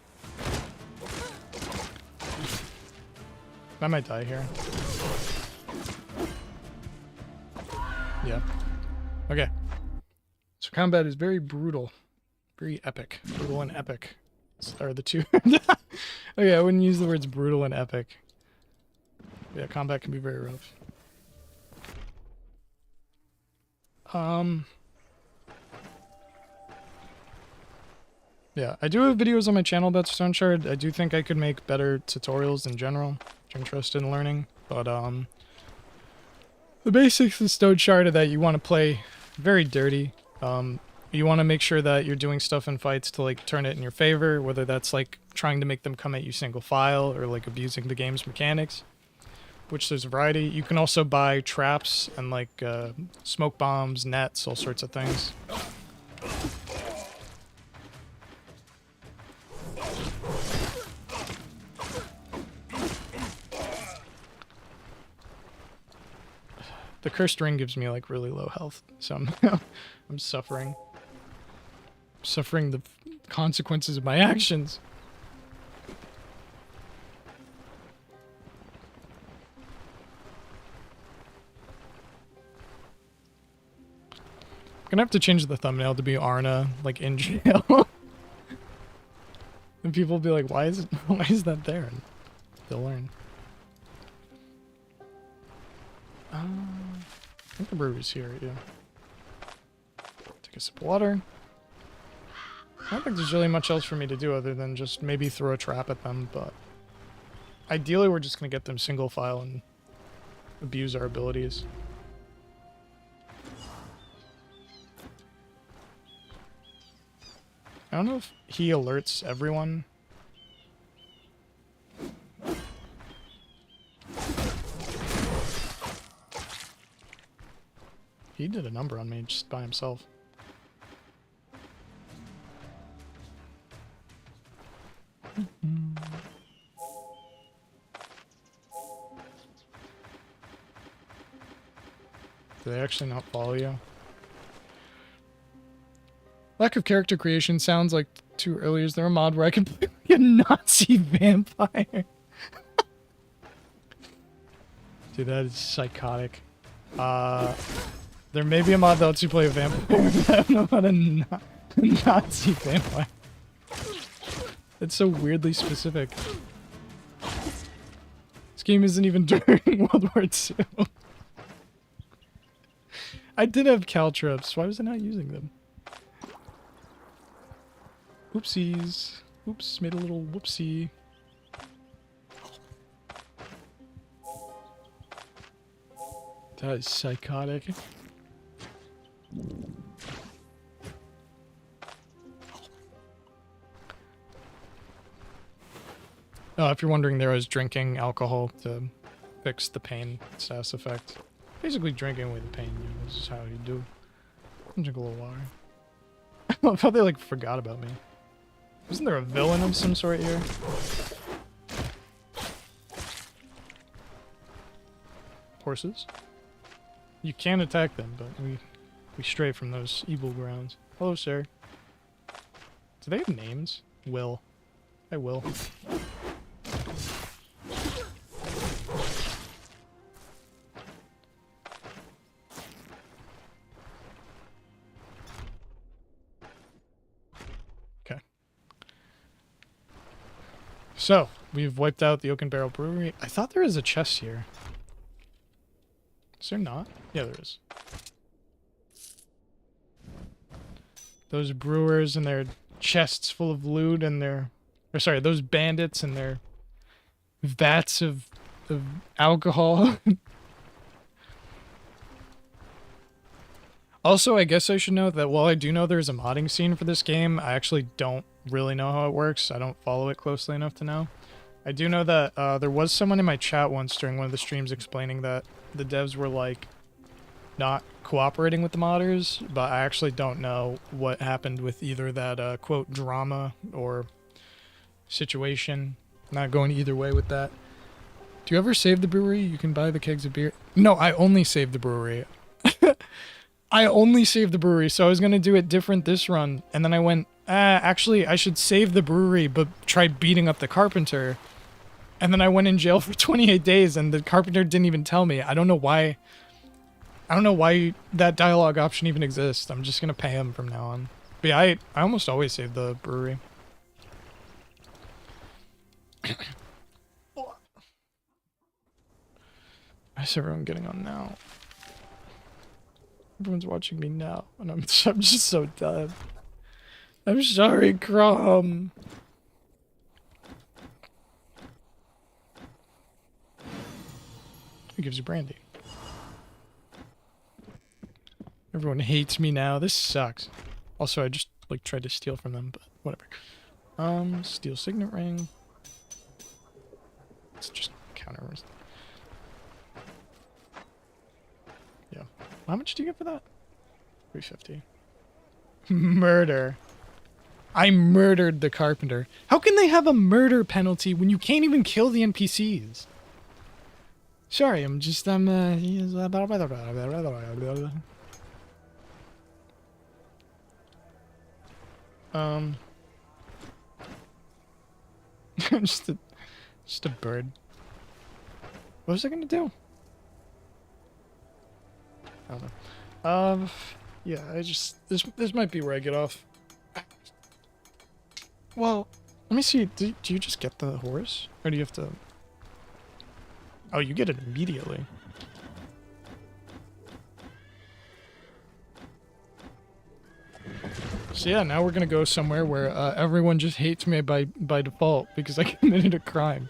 I might die here. Yeah. Okay. So combat is very brutal. Very epic. Brutal and epic are the two. Okay, I wouldn't use the words brutal and epic. Yeah, combat can be very rough. Yeah, I do have videos on my channel about StoneShard. I do think I could make better tutorials in general, if you're interested in learning. But, the basics of StoneShard are that you want to play very dirty. You want to make sure that you're doing stuff in fights to, like, turn it in your favor, whether that's, like, trying to make them come at you single file or, like, abusing the game's mechanics, which there's a variety. You can also buy traps and, like, smoke bombs, nets, all sorts of things. The cursed ring gives me like really low health, so I'm suffering. Suffering the consequences of my actions. I'm gonna have to change the thumbnail to be Arna, like in jail. And people will be like, why is that there? And they'll learn. I think the brewery's here, yeah. Take a sip of water. I don't think there's really much else for me to do other than just maybe throw a trap at them, but ideally we're just gonna get them single file and abuse our abilities. I don't know if he alerts everyone. He did a number on me just by himself. Do they actually not follow you? Lack of character creation sounds like too early. Is there a mod where I can play like a Nazi vampire? Dude, that is psychotic. There may be a mod that lets you play a vampire, but I don't know about a Nazi vampire. It's so weirdly specific. This game isn't even during World War II. I did have caltrops. Why was I not using them? Oopsies. Oops, made a little whoopsie. That is psychotic. Oh, if you're wondering, there I was drinking alcohol to fix the pain status effect. Basically drinking away the pain, you know, this is how you do. I'll drink a little water. I love how they like forgot about me. Isn't there a villain of some sort here? Horses? You can attack them, but we stray from those evil grounds. Hello, sir. Do they have names? Will. I will. Okay. So, we've wiped out the Oak and Barrel Brewery. I thought there was a chest here. Is there not? Yeah, there is. Those brewers and their chests full of loot and their... Or sorry, those bandits and their vats of alcohol. Also, I guess I should note that while I do know there's a modding scene for this game, I actually don't really know how it works. I don't follow it closely enough to know. I do know that there was someone in my chat once during one of the streams explaining that the devs were like not cooperating with the modders, but I actually don't know what happened with either that quote drama or situation. Not going either way with that. Do you ever save the brewery? You can buy the kegs of beer. No, I only save the brewery. I only saved the brewery, so I was gonna do it different this run, and then I went, actually, I should save the brewery, but try beating up the carpenter. And then I went in jail for 28 days, and the carpenter didn't even tell me. I don't know why. I don't know why that dialogue option even exists. I'm just gonna pay him from now on. But yeah, I almost always save the brewery. How's everyone getting on now? Everyone's watching me now, and I'm just so done. I'm sorry, Crom. Who gives you brandy? Everyone hates me now. This sucks. Also, I just like tried to steal from them, but whatever. Steal signet ring. Let's just counter. Yeah. How much do you get for that? 350. Murder. I murdered the carpenter. How can they have a murder penalty when you can't even kill the NPCs? Sorry, I'm just a bird. What was I gonna do? I don't know. Yeah, this might be where I get off. Well, let me see. Do you just get the horse? Or do you have to... Oh, you get it immediately. So yeah, now we're gonna go somewhere where everyone just hates me by default because I committed a crime.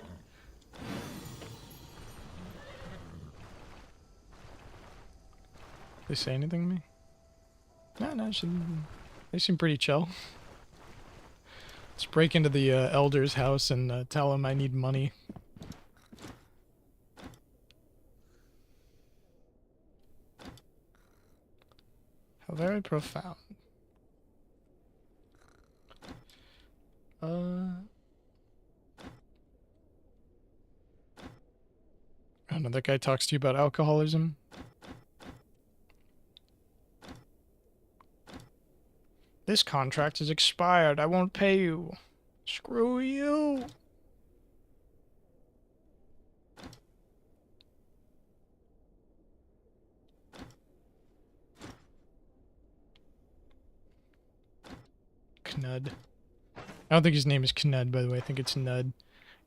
They say anything to me? No, they seem pretty chill. Let's break into the elder's house and tell him I need money. How very profound. I don't know, that guy talks to you about alcoholism. This contract is expired. I won't pay you. Screw you. Knud. I don't think his name is Knud, by the way. I think it's Nud.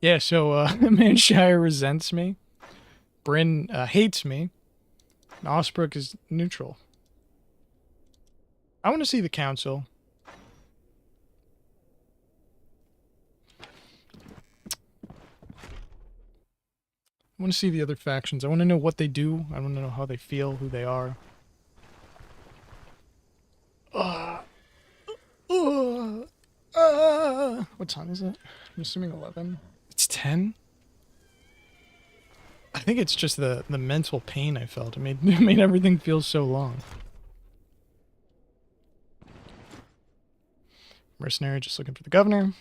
Yeah, so, Manshire resents me. Bryn, hates me. And Osbrook is neutral. I want to see the council. I want to see the other factions. I want to know what they do. I want to know how they feel, who they are. What time is it? I'm assuming 11. It's 10? I think it's just the mental pain I felt. It made everything feel so long. Mercenary just looking for the governor.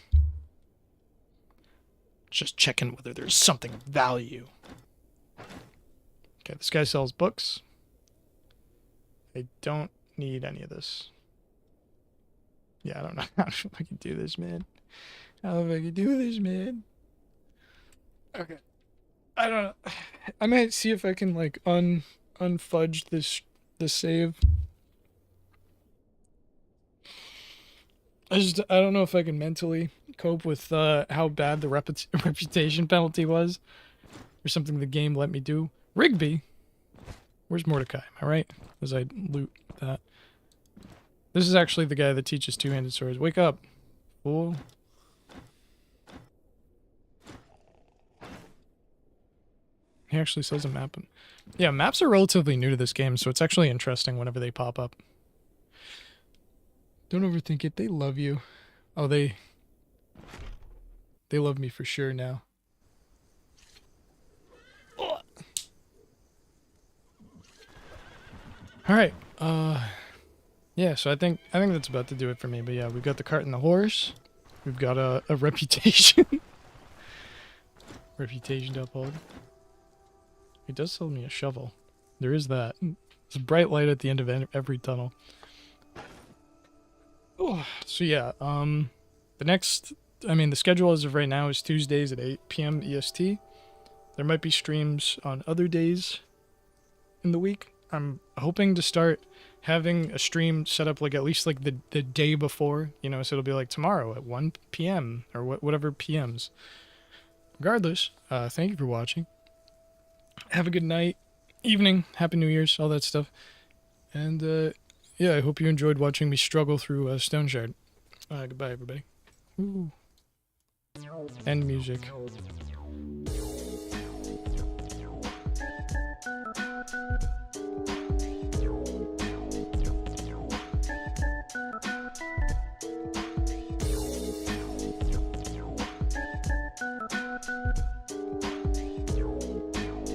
Just checking whether there's something of value. Okay, this guy sells books. I don't need any of this. Yeah, I don't know how I can do this, man. How if I can do this, man? Okay. I don't know. I might see if I can, like, unfudge this save. I don't know if I can mentally cope with how bad the reputation penalty was, or something the game let me do. Rigby? Where's Mordecai? Am I right? As I loot that. This is actually the guy that teaches two-handed swords. Wake up, fool. He actually says a map. Yeah, maps are relatively new to this game, so it's actually interesting whenever they pop up. Don't overthink it. They love you. Oh, they love me for sure now. All right. Yeah, so I think that's about to do it for me. But yeah, we've got the cart and the horse. We've got a reputation. Reputation to uphold. He does sell me a shovel. There is that. There's a bright light at the end of every tunnel. Oh, so yeah, the schedule as of right now is Tuesdays at 8 p.m. EST. There might be streams on other days in the week. I'm hoping to start having a stream set up like at least like the day before, you know, so it'll be like tomorrow at 1 p.m. or whatever PMs. Regardless, thank you for watching. Have a good night, evening, Happy New Year's, all that stuff. And yeah, I hope you enjoyed watching me struggle through StoneShard. Goodbye, everybody. Ooh. End music.